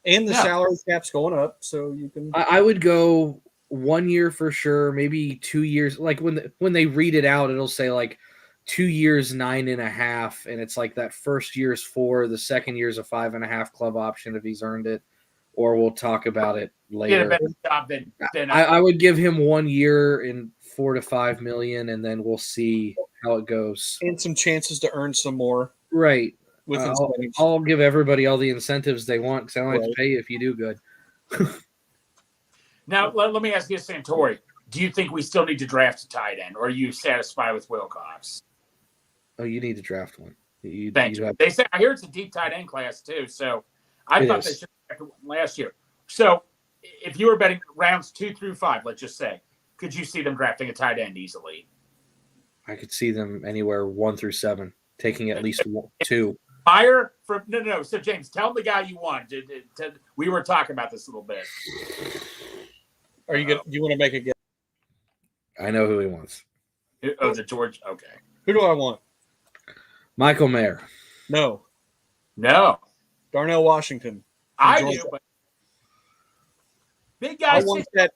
And the salary cap's going up, so you can.
I would go 1 year for sure, maybe 2 years. Like when they read it out, it'll say like 2 years, 9.5, and it's like that first year's 4, the second year's a 5.5 club option if he's earned it, or we'll talk about it later.
Get a better job than
I would give him 1 year in $4 to $5 million, and then we'll see how it goes.
And some chances to earn some more.
Right.
With
I'll give everybody all the incentives they want because I don't have to pay you if you do good.
Now, let me ask you, Santori. Do you think we still need to draft a tight end, or are you satisfied with Wilcox?
Oh, you need to draft one.
Thank you. They say I hear it's a deep tight end class too, so I thought they should have drafted one last year. So, if you were betting rounds 2 through 5, let's just say, could you see them drafting a tight end easily?
I could see them anywhere 1 through 7, taking at least 2.
Fire from no. So James, tell the guy you want. We were talking about this a little bit.
Are you good? Do you want to make a guess?
I know who he wants.
Oh, the George. Okay.
Who do I want?
Michael Mayer.
No.
Darnell
Washington.
I do, but big guy.
I want that.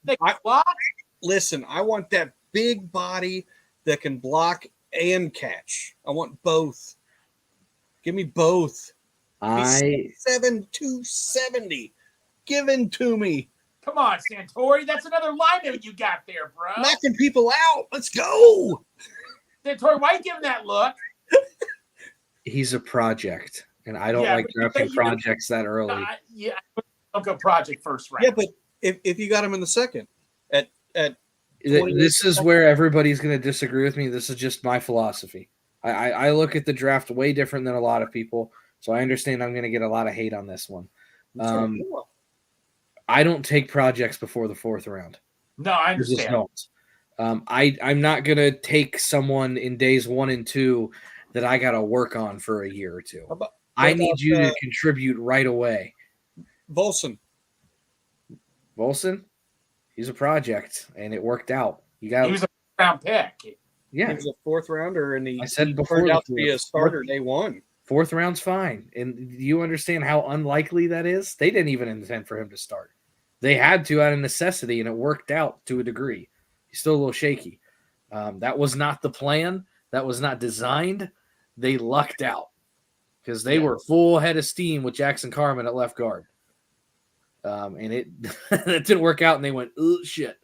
Listen, I want that big body that can block and catch. I want both. Give me both. 270 given to me.
Come on, Santori. That's another lineup you got there, bro.
Knocking people out. Let's go.
Santori, why are you giving that look?
He's a project, and I don't like drafting projects that early.
I'll go project first round.
Yeah, but if you got him in the second at
this is where everybody's going to disagree with me. This is just my philosophy. I look at the draft way different than a lot of people, so I understand I'm going to get a lot of hate on this one. I don't take projects before the 4th round.
No, I understand.
I'm not going to take someone in days 1 and 2 that I got to work on for a year or 2. I need you to contribute right away.
Volson.
Volson, he's a project, and it worked out.
He was a round pick.
Yeah,
he was a fourth rounder, and he
said before
turned
the
out to be a starter day one.
Fourth round's fine. And do you understand how unlikely that is? They didn't even intend for him to start. They had to out of necessity, and it worked out to a degree. He's still a little shaky. That was not the plan. That was not designed. They lucked out because they were full head of steam with Jackson Carman at left guard. And it that didn't work out, and they went, oh, shit.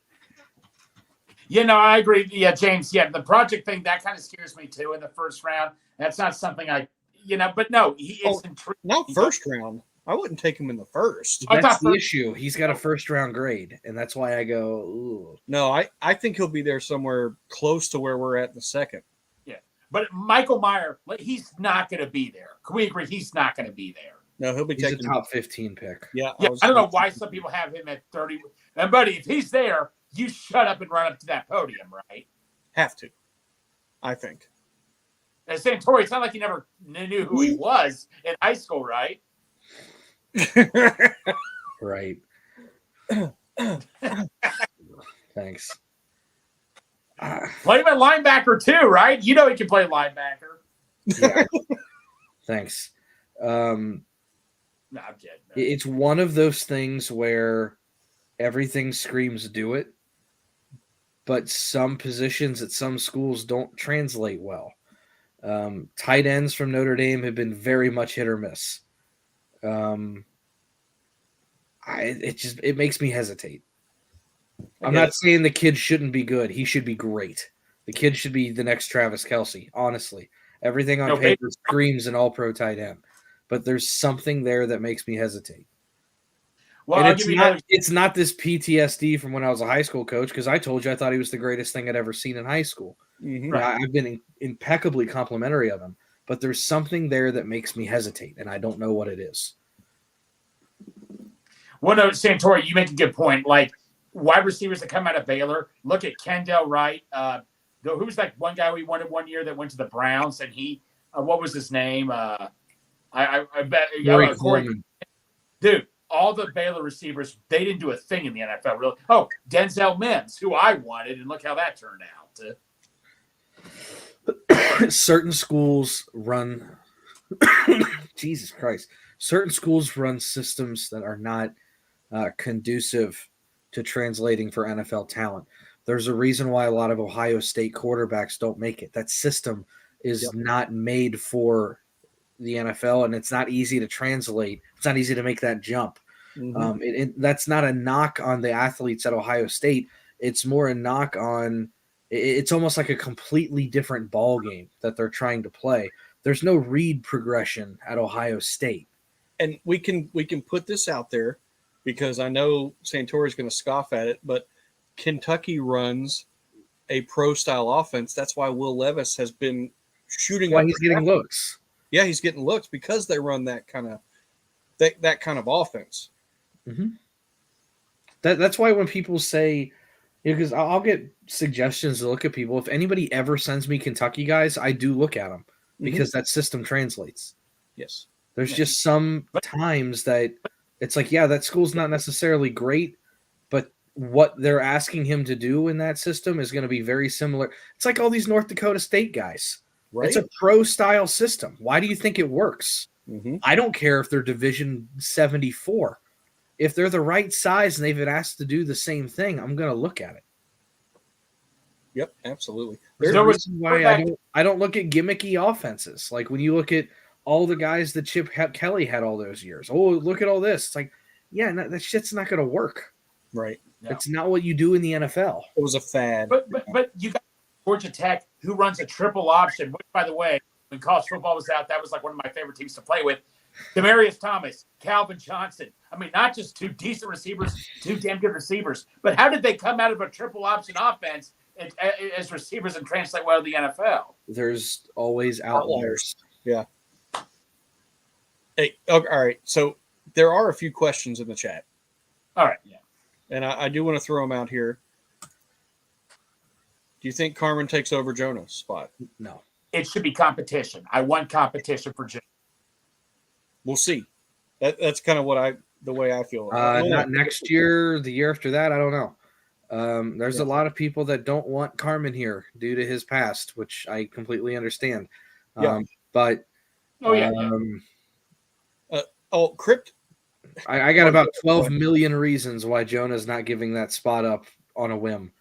I agree. Yeah, James, the project thing, that kind of scares me too in the first round. That's not something but no, it's intriguing.
Not first round. I wouldn't take him in the first.
That's the issue. He's got a first-round grade, and that's why I go, ooh.
No, I think he'll be there somewhere close to where we're at in the second.
Yeah, but Michael Meyer, he's not going to be there. Can we agree he's not going to be there?
No, he'll be taking
a top 15 pick.
Yeah,
I don't know why some people have him at 30. And, buddy, if he's there, you shut up and run up to that podium, right?
Have to, I think.
And Santori, it's not like you never knew who he was in high school, right?
Right. Thanks.
Play him at linebacker too, right? You know he can play linebacker.
Yeah. Thanks.
No, I'm kidding. No.
It's one of those things where everything screams do it, but some positions at some schools don't translate well. Tight ends from Notre Dame have been very much hit or miss. It makes me hesitate. I'm not saying the kid shouldn't be good. He should be great. The kid should be the next Travis Kelce, honestly. Everything on paper screams an all-pro tight end. But there's something there that makes me hesitate. Well, it's not this PTSD from when I was a high school coach, because I told you I thought he was the greatest thing I'd ever seen in high school.
Mm-hmm.
Right. I've been impeccably complimentary of him, but there's something there that makes me hesitate, and I don't know what it is.
Well, no, Santori, you make a good point. Like, wide receivers that come out of Baylor, look at Kendall Wright. Who's that one guy we wanted one year that went to the Browns, and he, what was his name? I bet. Corey. Dude, all the Baylor receivers, they didn't do a thing in the NFL, really. Oh, Denzel Mims, who I wanted, and look how that turned out.
Certain schools run Jesus Christ. Certain schools run systems that are not conducive to translating for NFL talent. There's a reason why a lot of Ohio State quarterbacks don't make it. That system is not made for the NFL, and it's not easy to translate. It's not easy to make that jump. Mm-hmm. That's not a knock on the athletes at Ohio State. It's more a knock on it's almost like a completely different ball game that they're trying to play. There's no read progression at Ohio State.
And we can put this out there because I know Santori's going to scoff at it, but Kentucky runs a pro-style offense. That's why Will Levis has been shooting.
Why he's getting looks.
Yeah, he's getting looks because they run that kind of offense.
Mm-hmm. That's why when people say, because I'll get suggestions to look at people. If anybody ever sends me Kentucky guys, I do look at them because that system translates.
Yes.
There's just some times that it's like, yeah, that school's not necessarily great, but what they're asking him to do in that system is going to be very similar. It's like all these North Dakota State guys. Right? It's a pro-style system. Why do you think it works? Mm-hmm. I don't care if they're Division 74. If they're the right size and they've been asked to do the same thing, I'm going to look at it.
Yep, absolutely.
There's no reason why I don't look at gimmicky offenses. Like when you look at all the guys that Chip Kelly had all those years. Oh, look at all this. It's like, yeah, that shit's not going to work.
Right.
No. It's not what you do in the NFL.
It was a fad.
But you got Georgia Tech, who runs a triple option, which, by the way, when college football was out, that was like one of my favorite teams to play with. Demarius Thomas, Calvin Johnson. I mean, not just two decent receivers, two damn good receivers, but how did they come out of a triple option offense as receivers and translate well to the NFL?
There's always outliers.
Yeah. Hey, okay, all right. So there are a few questions in the chat.
All right. Yeah.
And I do want to throw them out here. Do you think Carman takes over Jonah's spot?
No.
It should be competition. I want competition for Jonah.
We'll see. That's kind of what the way I feel.
Not next year, the year after that, I don't know. There's
Yeah.
a lot of people that don't want Carmen here due to his past, which I completely understand.
Yeah.
But
Oh yeah.
Crypt.
I got about 12 million reasons why Jonah's not giving that spot up on a whim.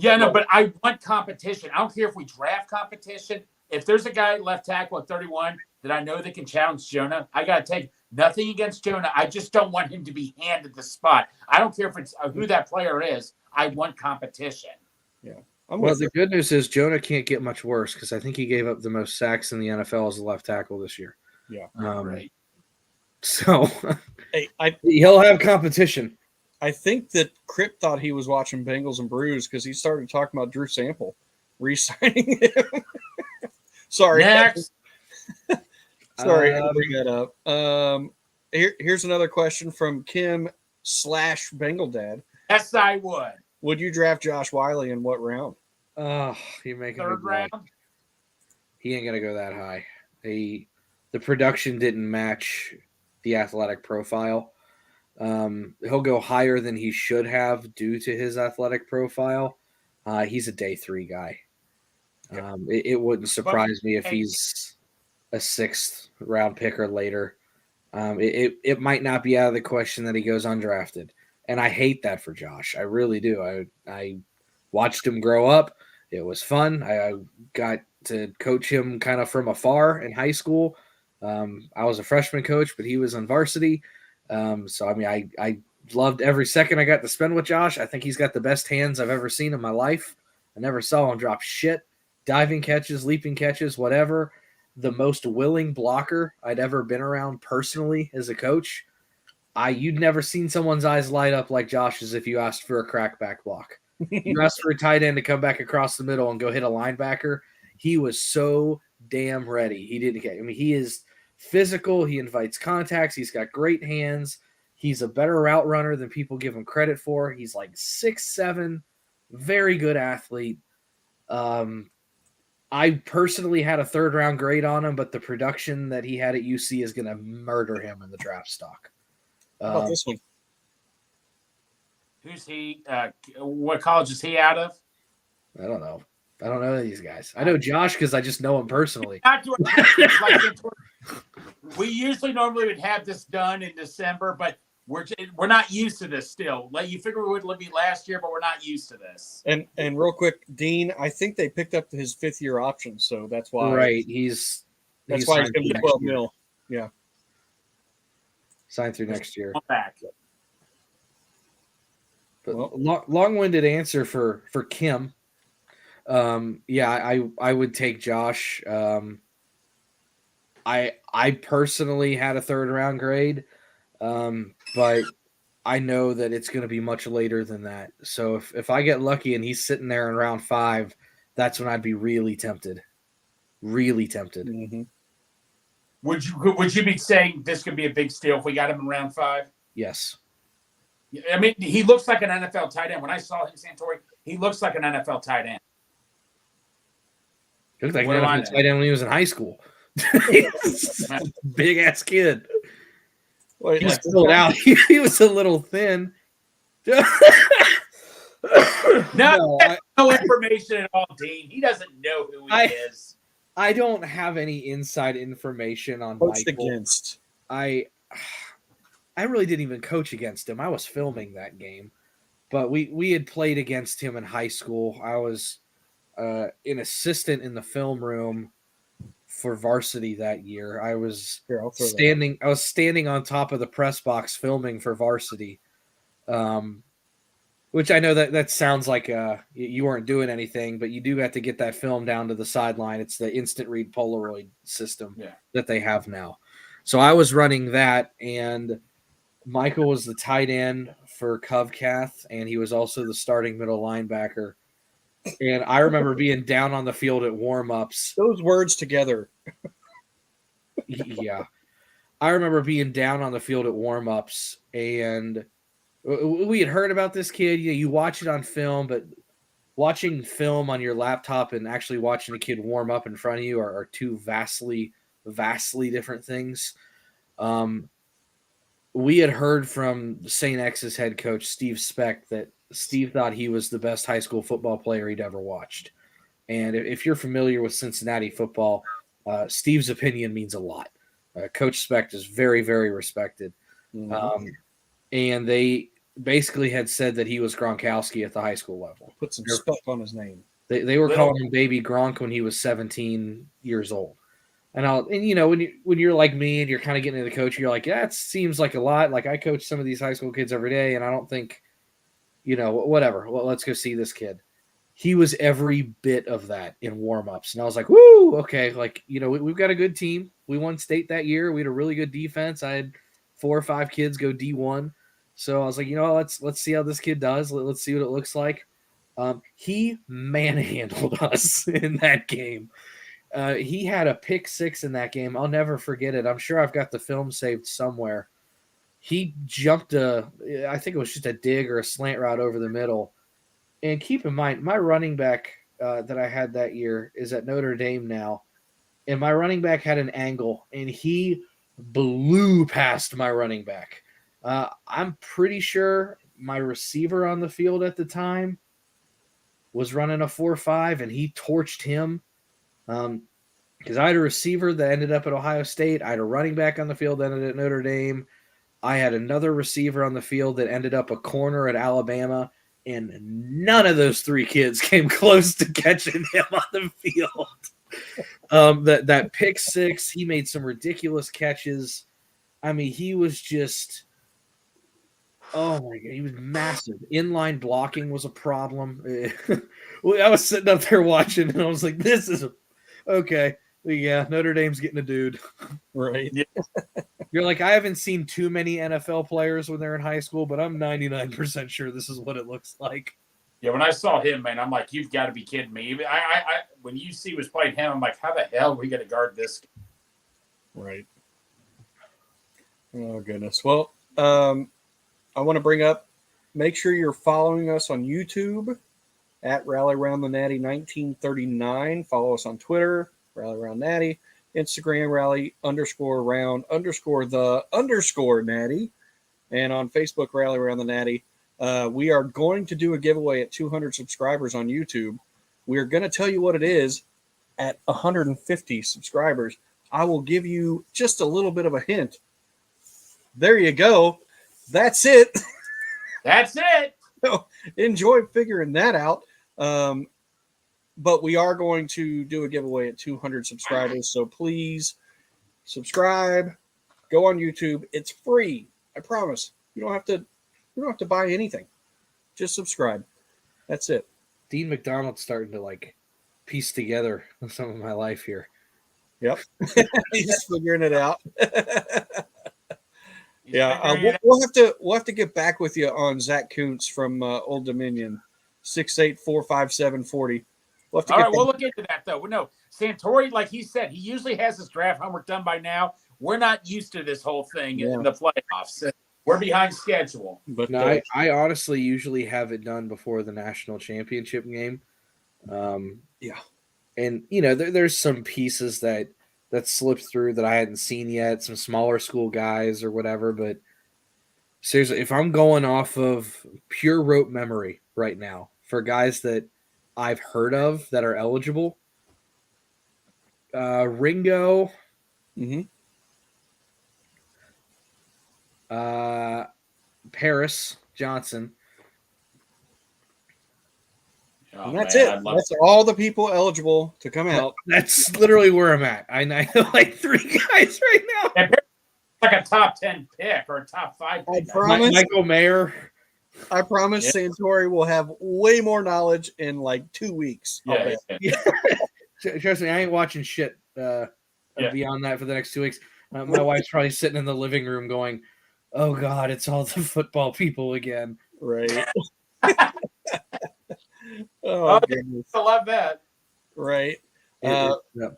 Yeah, no, but I want competition. I don't care if we draft competition. If there's a guy left tackle at 31 that I know that can challenge Jonah, I got to take nothing against Jonah. I just don't want him to be handed the spot. I don't care if it's who that player is. I want competition.
Yeah.
Well, the good news is Jonah can't get much worse because I think he gave up the most sacks in the NFL as a left tackle this year.
Yeah.
Right.
So
hey,
he'll have competition.
I think that Crip thought he was watching Bengals and Brews because he started talking about Drew Sample re-signing him. Sorry.
Next.
Sorry, I had to bring that up. Here's another question from Kim/Bengal Dad.
Yes, I would.
Would you draft Josh Wiley in what round?
Oh, you're making
third round.
He ain't gonna go that high. The production didn't match the athletic profile. He'll go higher than he should have due to his athletic profile. He's a day 3 guy. It wouldn't surprise me if he's a 6th round pick or later. It might not be out of the question that he goes undrafted. And I hate that for Josh. I really do. I watched him grow up. It was fun. I got to coach him kind of from afar in high school. I was a freshman coach, but he was on varsity. So, I mean, I loved every second I got to spend with Josh. I think he's got the best hands I've ever seen in my life. I never saw him drop shit, diving catches, leaping catches, whatever. The most willing blocker I'd ever been around personally as a coach. You'd never seen someone's eyes light up like Josh's if you asked for a crackback block. You asked for a tight end to come back across the middle and go hit a linebacker. He was so damn ready. He didn't get. I mean, he is physical. He invites contacts. He's got great hands. He's a better route runner than people give him credit for. He's like 6'7", very good athlete. I personally had a 3rd round grade on him, but the production that he had at UC is going to murder him in the draft stock.
How about this one?
Who's he? What college is he out of?
I don't know. I don't know these guys. I know Josh because I just know him personally.
We usually normally would have this done in December, but we're not used to this still. Like, you figure we would be last year, but we're not used to this.
And real quick, Dean, I think they picked up his 5th-year option, so that's why.
Right,
why he's going to be 12 mil. Yeah.
Signed through next year.
Back.
But long-winded answer for Kim. Yeah, I would take Josh. I personally had a 3rd round grade, but I know that it's going to be much later than that. So if I get lucky and he's sitting there in round 5, that's when I'd be really tempted. Really tempted.
Mm-hmm.
Would you be saying this could be a big steal if we got him in round 5?
Yes.
I mean, he looks like an NFL tight end. When I saw him, Santori, he looks like an NFL tight end.
He looked like an NFL tight end when he was in high school. Big ass kid.
Wait,
he was filled out. He was a little thin.
No information at all, Dean. He doesn't know who he is.
I don't have any inside information on
Coached
Michael.
Against.
I really didn't even coach against him. I was filming that game, but we had played against him in high school. I was an assistant in the film room for varsity that year. I was standing on top of the press box filming for varsity, which I know that sounds like you weren't doing anything, but you do have to get that film down to the sideline. It's the instant read Polaroid system that they have now. So I was running that, and Michael was the tight end for Covcath, and he was also the starting middle linebacker. And I remember being down on the field at warm-ups.
Those words together.
Yeah. I remember being down on the field at warm-ups, and we had heard about this kid. You watch it on film, but watching film on your laptop and actually watching a kid warm up in front of you are two vastly different things. we had heard from St. X's head coach, Steve Speck, that Steve thought he was the best high school football player he'd ever watched. And if you're familiar with Cincinnati football, Steve's opinion means a lot. Coach Speck is very, very respected. And they basically had said that he was Gronkowski at the high school level.
Put some spec on his name.
They were calling him Baby Gronk when he was 17 years old. And when you're like me and you're kind of getting into the coach, you're like, yeah, it seems like a lot. Like I coach some of these high school kids every day, and I don't think, whatever. Well, let's go see this kid. He was every bit of that in warm-ups. And I was like, woo, okay. Like, we've got a good team. We won state that year. We had a really good defense. I had 4 or 5 kids go D1. So I was like, let's see how this kid does. Let's see what it looks like. He manhandled us in that game. He had a pick 6 in that game. I'll never forget it. I'm sure I've got the film saved somewhere. He jumped I think it was just a dig or a slant route over the middle. And keep in mind, my running back that I had that year is at Notre Dame now. And my running back had an angle, and he blew past my running back. I'm pretty sure my receiver on the field at the time was running a 4.5, and he torched him. Because I had a receiver that ended up at Ohio State. I had a running back on the field that ended at Notre Dame. I had another receiver on the field that ended up a corner at Alabama. And none of those 3 kids came close to catching him on the field. That pick 6, he made some ridiculous catches. I mean, he was just, oh my God, he was massive. Inline blocking was a problem. I was sitting up there watching, and I was like, this is okay. Yeah, Notre Dame's getting a dude.
Right.
Yeah.
You're like, I haven't seen too many NFL players when they're in high school, but I'm 99% sure this is what it looks like.
Yeah, when I saw him, man, I'm like, you've got to be kidding me. I when UC was playing him, I'm like, how the hell are we going to guard this?
Right. Oh, goodness. Well, I want to bring up, make sure you're following us on YouTube at Rally Round the Natty 1939. Follow us on Twitter, Rally Round Natty. Instagram, Rally_the_Natty. And on Facebook, Rally Around the Natty. We are going to do a giveaway at 200 subscribers on YouTube. We are going to tell you what it is at 150 subscribers. I will give you just a little bit of a hint. There you go. That's it.
That's it.
So enjoy figuring that out. But we are going to do a giveaway at 200 subscribers. So please subscribe. Go on YouTube. It's free. I promise. You don't have to buy anything. Just subscribe. That's it.
Dean McDonald's starting to piece together some of my life here.
Yep. He's figuring it out. Yeah. We'll have to get back with you on Zach Kuntz from Old Dominion. 6'8", 4'5", 740.
All right, we'll look into that, though. No, Santori, like he said, he usually has his draft homework done by now. We're not used to this whole thing in the playoffs. We're behind schedule.
But no, I honestly usually have it done before the national championship game.
Yeah.
And, there's some pieces that slipped through that I hadn't seen yet, some smaller school guys or whatever. But seriously, if I'm going off of pure rote memory right now for guys that I've heard of that are eligible, Ringo, Paris Johnson.
And that's it. That's all the people eligible to come out.
That's literally where I'm at. I know 3 guys right now.
And like a top 10 pick or a top 5 pick.
I promise.
Michael Mayer.
I promise Santori will have way more knowledge in 2 weeks.
Yeah.
Trust me, I ain't watching shit beyond that for the next 2 weeks. My wife's probably sitting in the living room going, oh, God, it's all the football people again.
Right. Oh, goodness.
I love that.
Right.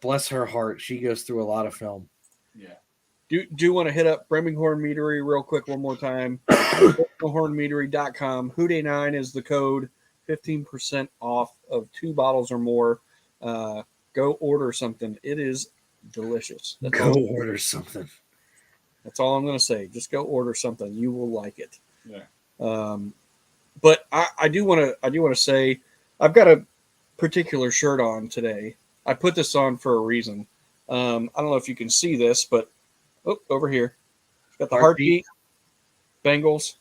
Bless her heart. She goes through a lot of film.
Yeah.
Do want to hit up Birmingham Meadery real quick one more time. BirminghamMeadery.com. Houday9 is the code. 15% off of 2 bottles or more. Go order something. It is delicious.
Go order something.
That's all I'm going to say. Just go order something. You will like it.
Yeah.
But I do want to say I've got a particular shirt on today. I put this on for a reason. I don't know if you can see this, but over here, it's got the heartbeat. Bengals.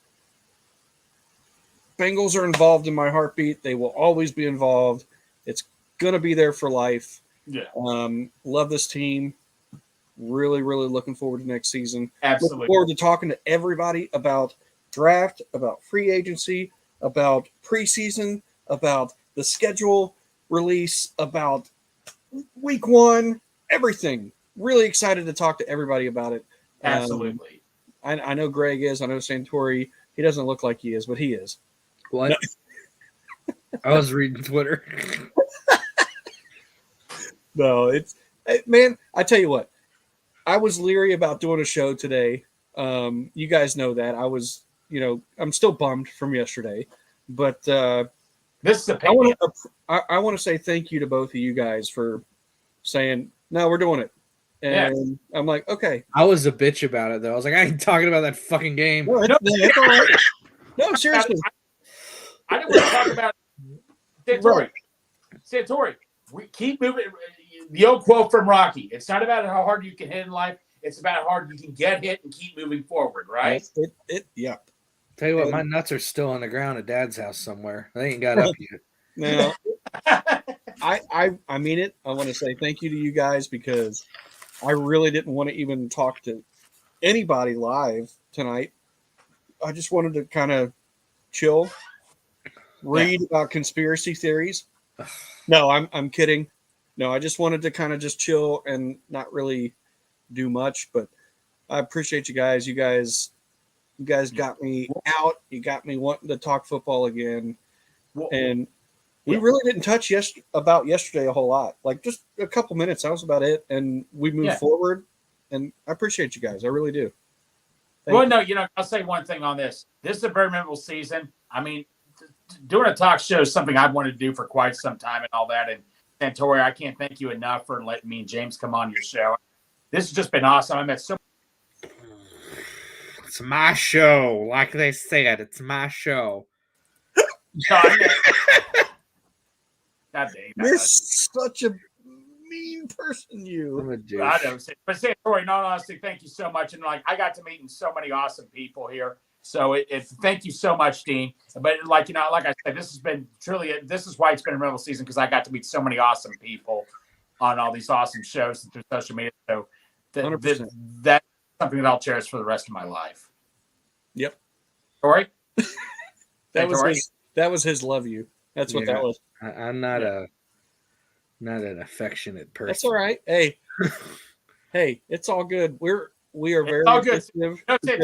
Bengals are involved in my heartbeat. They will always be involved. It's going to be there for life.
Yeah.
Love this team. Really, really looking forward to next season.
Absolutely.
Looking forward to talking to everybody about draft, about free agency, about preseason, about the schedule release, about week 1, everything. Really excited to talk to everybody about it.
Absolutely.
I know Greg is. I know Santori. He doesn't look like he is, but he is.
What? No. I was reading Twitter.
No, man, I tell you what. I was leery about doing a show today. You guys know that. I was, I'm still bummed from yesterday. But
this is a
I want to say thank you to both of you guys for saying, no, we're doing it. And I'm like, okay.
I was a bitch about it, though. I was like, I ain't talking about that fucking game.
No, it's all right. No, seriously.
I didn't want to talk about Santori. Santori, we keep moving. The old quote from Rocky: "It's not about how hard you can hit in life; it's about how hard you can get hit and keep moving forward." Right?
Yeah.
Tell you what, my nuts are still on the ground at Dad's house somewhere. They ain't got up yet.
Now, I mean it. I want to say thank you to you guys because I really didn't want to even talk to anybody live tonight. I just wanted to kind of chill, read about conspiracy theories. No, I'm kidding. No, I just wanted to kind of just chill and not really do much, but I appreciate you guys. You guys got me out. You got me wanting to talk football again. And we really didn't touch about yesterday a whole lot. Like just a couple minutes. That was about it. And we moved forward. And I appreciate you guys. I really do.
Thank you. No, I'll say one thing on this. This is a very memorable season. I mean, doing a talk show is something I've wanted to do for quite some time and all that. And Santori, I can't thank you enough for letting me and James come on your show. This has just been awesome. I met so much.
It's my show. Like they said, it's my show.
You're such a mean person, you.
I know. But Santori, no, honestly, thank you so much. And I got to meet so many awesome people here. So thank you so much, Dean. But like I said, this has been truly, this is why it's been a memorable season because I got to meet so many awesome people on all these awesome shows and through social media. So that's something that I'll cherish for the rest of my life.
Yep.
Tori?
That was his love you. That's what that was.
I'm not not an affectionate person.
That's all right. Hey, it's all good. We are very
good. No, Tori,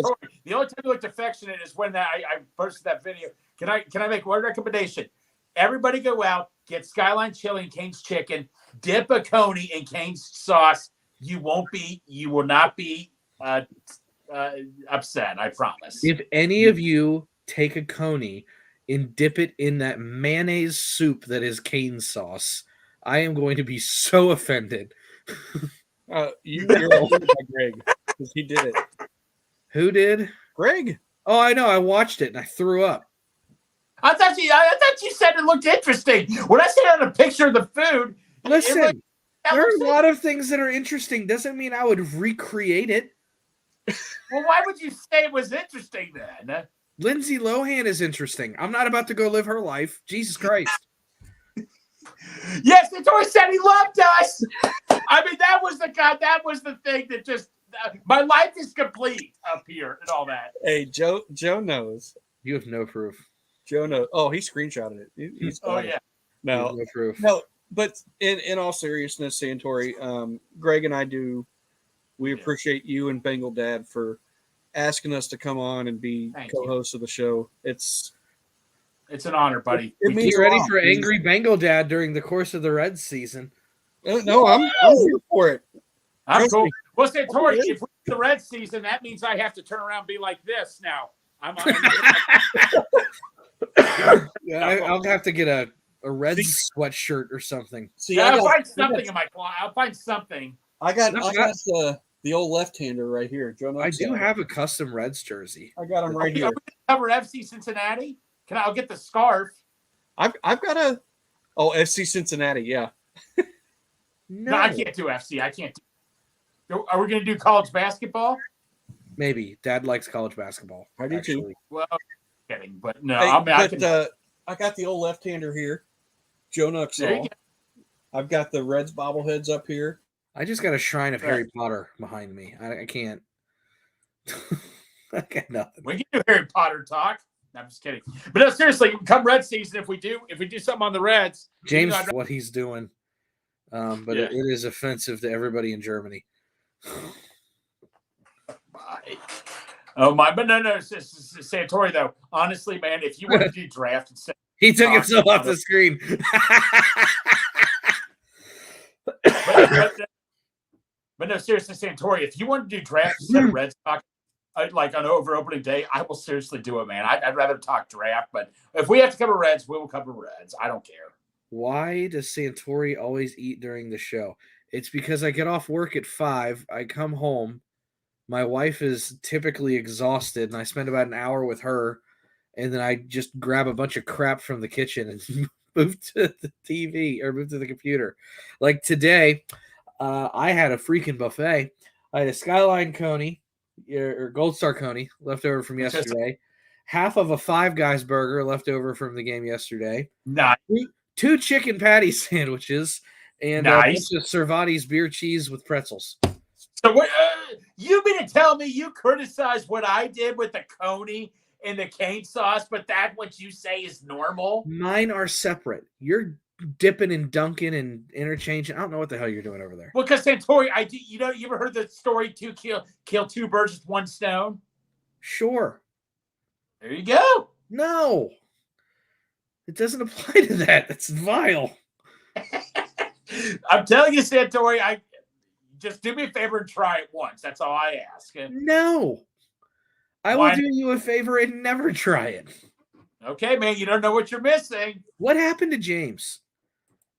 the only time you looked affectionate is when I posted that video. Can I make one recommendation? Everybody go out, get Skyline Chili and Cane's Chicken, dip a coney in Cane's sauce. You will not be upset. I promise.
If any of you take a coney and dip it in that mayonnaise soup that is Cane's sauce, I am going to be so offended.
You're offended by Greg because he did it.
Who did?
Greg.
Oh, I know. I watched it and I threw up.
I thought you said it looked interesting. When I sent out a picture of the food,
listen, there are a lot of things that are interesting. Doesn't mean I would recreate it.
Well, why would you say it was interesting then?
Lindsay Lohan is interesting. I'm not about to go live her life. Jesus Christ.
Yes, it's always said he loved us. I mean, that was the thing that just my life is complete up here and all that.
Hey, Joe knows.
You have no proof.
Joe knows. Oh, he screenshotted it. He's
yeah.
No proof.
No, but in all seriousness, Santori, Greg and I we appreciate you and Bengal Dad for asking us to come on and be co-hosts of the show. It's
an honor, buddy.
Get ready for angry Bengal Dad during the course of the Reds season.
No, I'm here for it.
I'm cool. Well, Santori, if we the Reds season, that means I have to turn around and be like this now.
I'll have to get a Reds sweatshirt or something.
I'll find something in my closet. I'll find something.
I got the The old left-hander right here. Joe
I
Knox.
do have a custom Reds jersey.
I got him right
Are
here.
we cover FC Cincinnati? I'll get the scarf.
I've got a FC Cincinnati. Yeah.
No, I can't do FC. I can't do. Are we going to do college basketball?
Maybe. Dad likes college basketball.
I do too.
Well, kidding, but no.
Hey,
I
got the old left-hander here. Joe Knox.
There you go.
I've got the Reds bobbleheads up here.
I just got a shrine of Harry Potter behind me. I can't. I got nothing.
We can do Harry Potter talk. No, I'm just kidding. But no, seriously, come Red season, if we do something on the Reds,
James, what he's doing. But
Yeah.
it is offensive to everybody in Germany.
Oh my! But no, Santori though. Honestly, man, if you want to do draft instead,
He took himself off the screen.
but no, seriously, Santori, if you want to do draft instead of Reds talk, like on opening day, I will seriously do it, man. I'd rather talk draft, but if we have to cover Reds, we will cover Reds. I don't care.
Why does Santori always eat during the show? It's because I get off work at 5. I come home. My wife is typically exhausted, and I spend about an hour with her, and then I just grab a bunch of crap from the kitchen and move to the TV or move to the computer. Like today, I had a freaking buffet. I had a Skyline Coney or Gold Star Coney left over from yesterday, half of a Five Guys burger left over from the game yesterday.
Nice.
2 chicken patty sandwiches and a bunch of Cervati's beer cheese with pretzels.
So what? You mean to tell me you criticize what I did with the Coney and the cane sauce, but that's what you say is normal?
Mine are separate. You're dipping and dunking and interchanging. I don't know what the hell you're doing over there.
Well, because Santori, you ever heard the story to kill 2 birds with 1 stone?
Sure.
There you go.
No. It doesn't apply to that. That's vile.
I'm telling you, Santori, just do me a favor and try it once. That's all I ask.
No. I will do you a favor and never try it.
Okay, man. You don't know what you're missing.
What happened to James?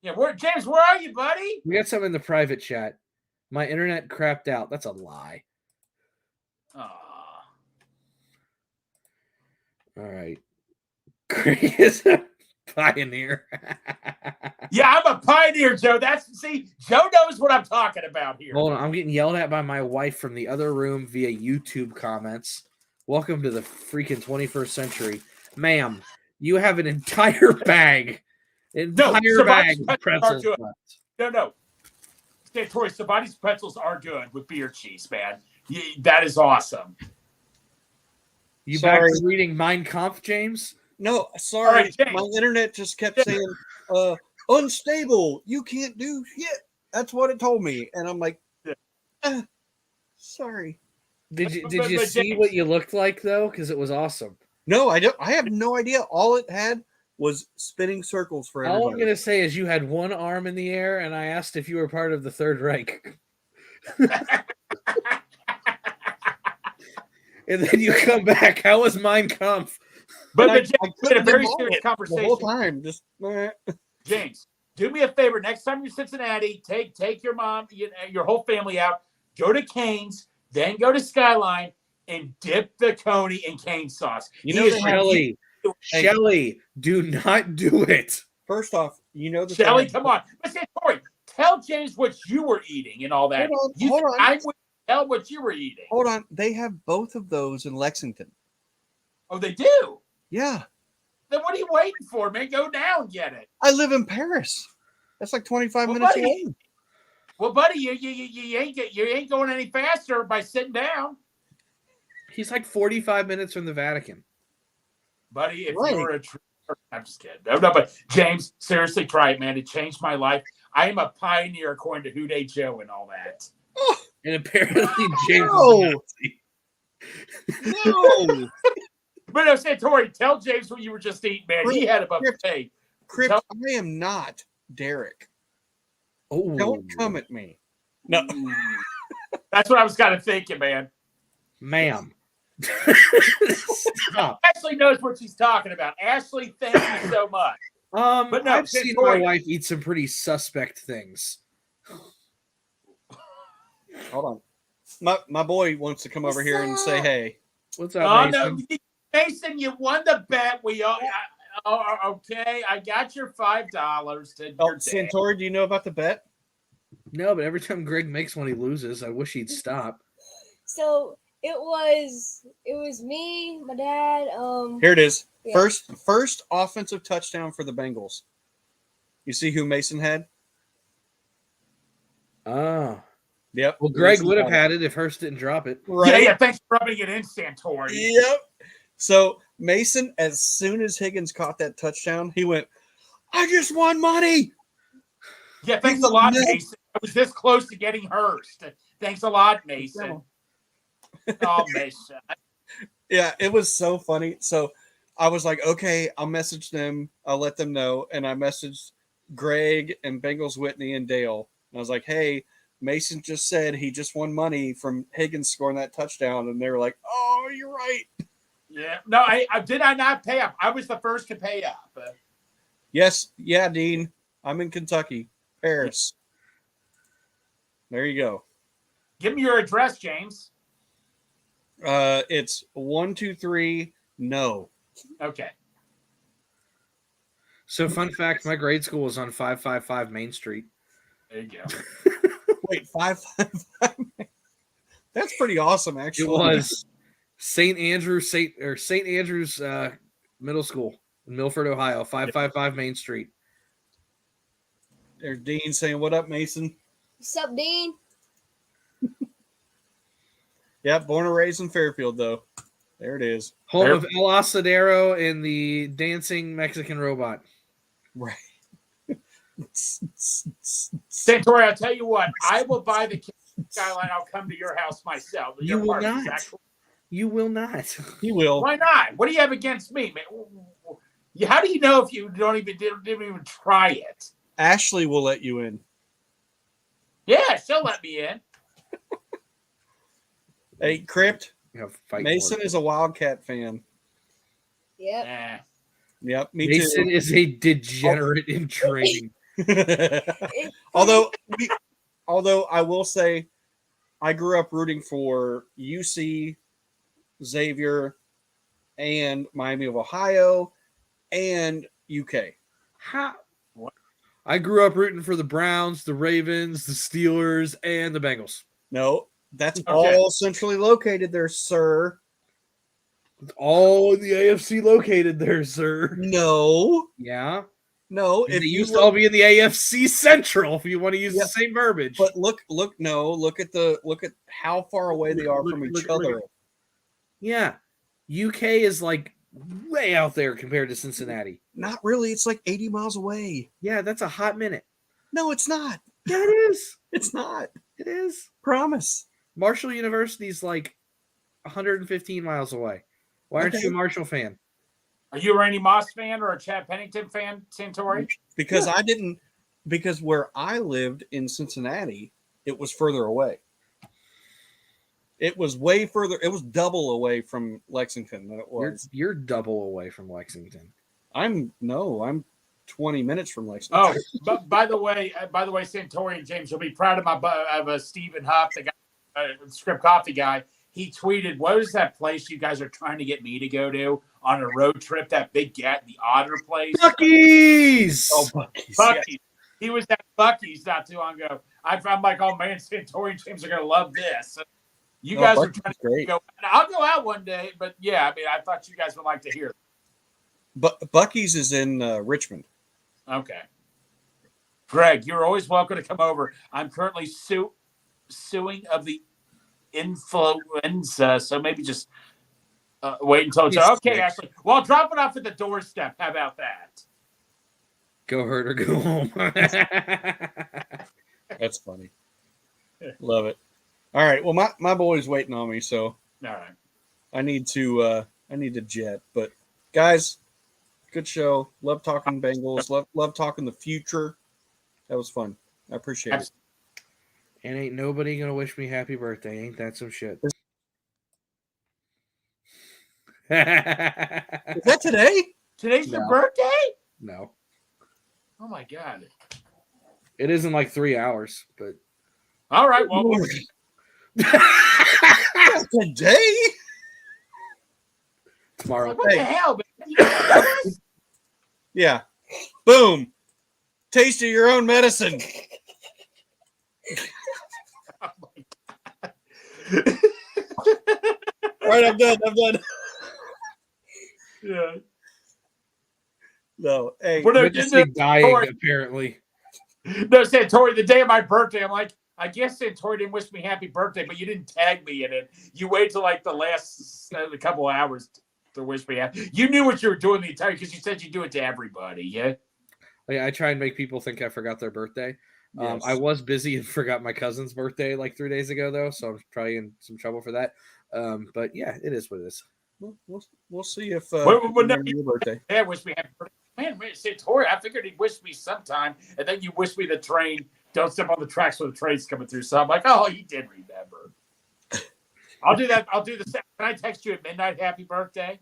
Yeah, James, where are you, buddy?
We got some in the private chat. My internet crapped out. That's a lie. All right. Craig is a pioneer.
Yeah, I'm a pioneer, Joe. Joe knows what I'm talking about here.
Hold on. I'm getting yelled at by my wife from the other room via YouTube comments. Welcome to the freaking 21st century. Ma'am, you have an entire bag. Bag of pretzels left.
No. Santori, Savati's pretzels are good with beer cheese, man. That is awesome.
You back to reading Mein Kampf, James?
No, sorry.
Right,
my internet just kept saying, unstable. You can't do shit. That's what it told me. And I'm like, sorry.
Did you see what you looked like, though? Because it was awesome.
No, I don't. I have no idea. All it had was spinning circles for everybody.
All I'm going to say is you had one arm in the air, and I asked if you were part of the Third Reich. And then you come back. How was Mein Kampf?
But I had a very serious conversation.
The whole time. Just
James, do me a favor. Next time you're in Cincinnati, take your mom, your whole family out. Go to Cane's, then go to Skyline, and dip the Coney in cane sauce.
Shelly, do not do it.
First off,
Shelly, come on. But Corey, tell James what you were eating and all that.
Hold on.
I would tell what you were eating.
Hold on. They have both of those in Lexington.
Oh, they do?
Yeah.
Then what are you waiting for, man? Go down and get it.
I live in Paris. That's like 25 minutes away.
Well, buddy, you ain't going any faster by sitting down.
He's like 45 minutes from the Vatican.
Buddy, if you were I'm just kidding. No, but James, seriously, try it, man. It changed my life. I am a pioneer according to Who Dey Joe and all that.
And apparently James
No.
But no, Santori, tell James what you were just eating, man. He had a buffet.
Crip, I am not Derek.
Oh,
don't come at me. No.
That's what I was kind of thinking, man.
Ma'am. Stop.
Ashley knows what she's talking about. Ashley, thank you so much.
But no, I've seen my wife eat some pretty suspect things.
Hold on. my boy wants to come over here and say hey.
What's up,
Oh
Mason?
no, Mason, you won the bet. Okay. I got your $5 to
Oh,
your dad.
Santori, do you know about the bet?
No, but every time Greg makes one, he loses. I wish he'd stop.
So it was me, my dad.
Here it is.
Yeah.
First offensive touchdown for the Bengals. You see who Mason had?
Oh.
Yep.
Well, Greg
Mason
would have
got it.
had it if Hurst didn't drop it.
Right.
Yeah. Thanks for rubbing it in, Santori.
Yep. So Mason, as soon as Higgins caught that touchdown, he went, "I just won money."
Yeah. Thanks a lot, Mason. I was this close to getting Hurst. Thanks a lot, Mason. Oh, Mason.
Yeah, it was so funny. So I was like, okay, I'll message them. I'll let them know. And I messaged Greg and Bengals Whitney and Dale. And I was like, hey, Mason just said he just won money from Higgins scoring that touchdown. And they were like, oh, you're right.
Yeah. No, I did I not pay up? I was the first to pay up.
Yes. Yeah, Dean. I'm in Kentucky. Paris. There you go.
Give me your address, James.
It's 123 no.
Okay.
So, fun fact, my grade school was on 555 Main Street.
There you go.
Wait, 555. That's pretty awesome, actually.
It was St. Andrews Middle School in Milford, Ohio, 555 Main Street.
There's Dean saying, "What up, Mason?"
What's up, Dean?
Yeah, born and raised in Fairfield, though. There it is.
Home of El Asadero and the dancing Mexican robot.
Right.
Santori, I'll tell you what. I will buy the skyline. I'll come to your house myself.
You will not. You will not.
He will.
Why not? What do you have against me, man? How do you know if you didn't even try it?
Ashley will let you in.
Yeah, she'll let me in.
Hey, Crypt.
Fight
Mason is a Wildcat fan.
Yep.
Nah.
Yep, me
Mason
too.
is a degenerate in training.
although I will say, I grew up rooting for UC, Xavier, and Miami of Ohio, and UK.
How? I grew up rooting for the Browns, the Ravens, the Steelers, and the Bengals.
No, that's
Okay.
all centrally located there, sir.
It's all in the AFC located there, sir.
No,
Yeah.
no.
If they used to all be in the AFC Central, if you want to use the same verbiage.
But look at how far away they are from each other.
Yeah. UK is like way out there compared to Cincinnati.
Not really. It's like 80 miles away.
Yeah, that's a hot minute.
No, it's not.
Yeah, it is.
It's not.
It is.
Promise.
Marshall University's like 115 miles away. Why aren't you a Marshall fan?
Are you a Randy Moss fan or a Chad Pennington fan, Santori?
Because because where I lived in Cincinnati, it was further away. It was way further. It was double away from Lexington than it was.
You're double away from Lexington.
I'm 20 minutes from Lexington.
Oh, but by the way, Santori and James, you'll be proud of Stephen Huff, the guy, Script Coffee guy. He tweeted, "What is that place you guys are trying to get me to go to on a road trip? That big the Otter place,
Buc-ee's."
Oh, Buc-ee's.
Buc-ee's.
Yeah.
He was at Buc-ee's not too long ago. I'm like, oh man, Santori and James are gonna love this. You guys are trying to
great.
go. I'll go out one day, but yeah, I mean, I thought you guys would like to hear.
But Buc-ee's is in Richmond.
Okay. Greg, you're always welcome to come over. I'm currently suing of the influenza, so maybe just wait until it's okay, Ashley. Well, I'll drop it off at the doorstep. How about that?
Go hurt or go home.
That's funny. Love it. All right. Well, my boy's waiting on me, so
All right.
I need to jet. But guys, good show. Love talking Bengals. Love talking the future. That was fun. I appreciate it.
And ain't nobody gonna wish me happy birthday. Ain't that some shit?
Is that today?
Today's your birthday?
No.
Oh my God.
It is in like 3 hours, but
All right. Well,
Today?
Tomorrow.
Like, what the hell, man? You know this?
Yeah. Boom. Taste of your own medicine.
Oh my God.
All right, I'm done.
Yeah.
No, hey,
We're not
Witnessing
getting
dying,
Tori.
apparently.
No, Santori, the day of my birthday, I'm like, I guess Santori didn't wish me happy birthday, but you didn't tag me in it. You wait till like the last a couple of hours to wish me happy. You knew what you were doing the entire because you said you do it to everybody. Yeah.
Like, I try and make people think I forgot their birthday.
yes.
I was busy and forgot my cousin's birthday like 3 days ago, though, so I'm probably in some trouble for that. But yeah, it is what it is.
We'll see if
Well, no,
remember your birthday.
Yeah, wish me happy birthday. Man, Santori, I figured he'd wish me sometime, and then you wish me the train. Don't step on the tracks when the train's coming through. So I'm like, oh, he did remember. I'll do that. I'll do the same. Can I text you at midnight? Happy birthday.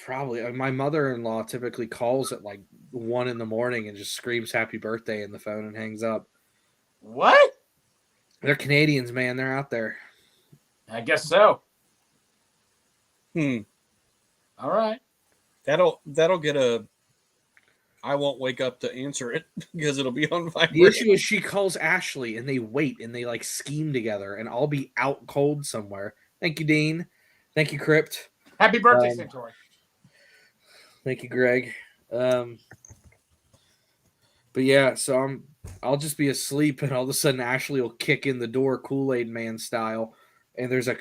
Probably. My mother-in-law typically calls at like 1 a.m. and just screams "Happy birthday" in the phone and hangs up.
What?
They're Canadians, man. They're out there.
I guess so.
Hmm.
All right.
That'll get a. I won't wake up to answer it because it'll be on
The
vibrate.
issue is she calls Ashley and they wait and they like scheme together, and I'll be out cold somewhere. Thank you, Dean. Thank you, Crypt.
Happy birthday, Santori.
Thank you, Greg. But yeah, so I'll just be asleep, and all of a sudden Ashley will kick in the door, Kool-Aid Man style, and there's a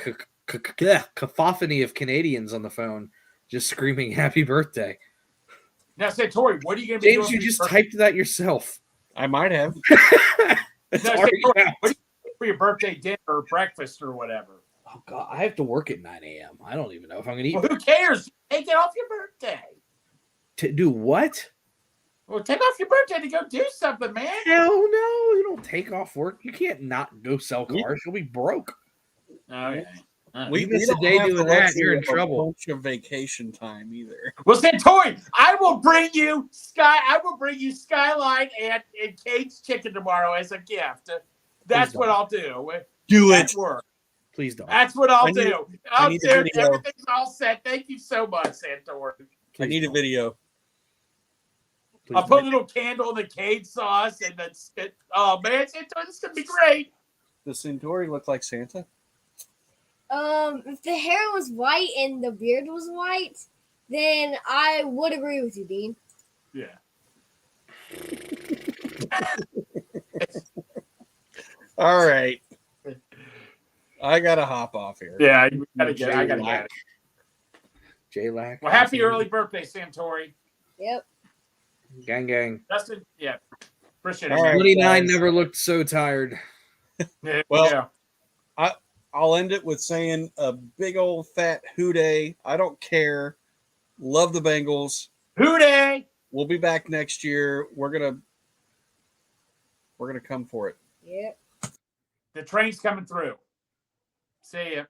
cacophony of Canadians on the phone just screaming "Happy birthday."
Now, Santori, what are you going to be
James,
doing?
you just typed that yourself.
I might have.
It's
No,
already
Santori,
out.
what are you doing for your birthday dinner or breakfast or whatever?
Oh God, I have to work at 9 a.m. I don't even know if I'm going to eat.
Well, who cares? Take it off your birthday.
To do what?
Well, take off your birthday to go do something, man.
Hell no! You don't take off work. You can't not go sell cars. You'll be broke.
Okay.
We
miss a
don't
day
have
doing
the
that,
luxury
you're in
of a
trouble.
bunch of vacation time either.
Well, Santori, I will bring you Skyline and Kate's chicken tomorrow as a gift. That's what I'll do.
Do
That
it.
work.
Please don't.
That's what I'll
I need-
do.
I
Oh,
need a
dude,
video.
everything's all set. Thank you so much, Santori.
I need a video.
Please
I'll put a
don't.
little candle in the Kate sauce and then oh man, Santori, this is gonna be great.
Does Centauri look like Santa?
If the hair was white and the beard was white, then I would agree with you, Dean.
Yeah.
All right. I gotta hop off here.
Yeah, you gotta get. I gotta get it.
J-Lac.
Well, happy early birthday, Santori.
Yep.
Gang, gang.
Justin, yeah, appreciate it.
All
man.
right.
29
guys.
never looked so tired.
Yeah,
Well,
yeah.
I'll end it with saying a big old fat hooday. I don't care. Love the Bengals.
Hooday!
We'll be back next year. We're gonna come for it.
Yep.
The train's coming through. See ya.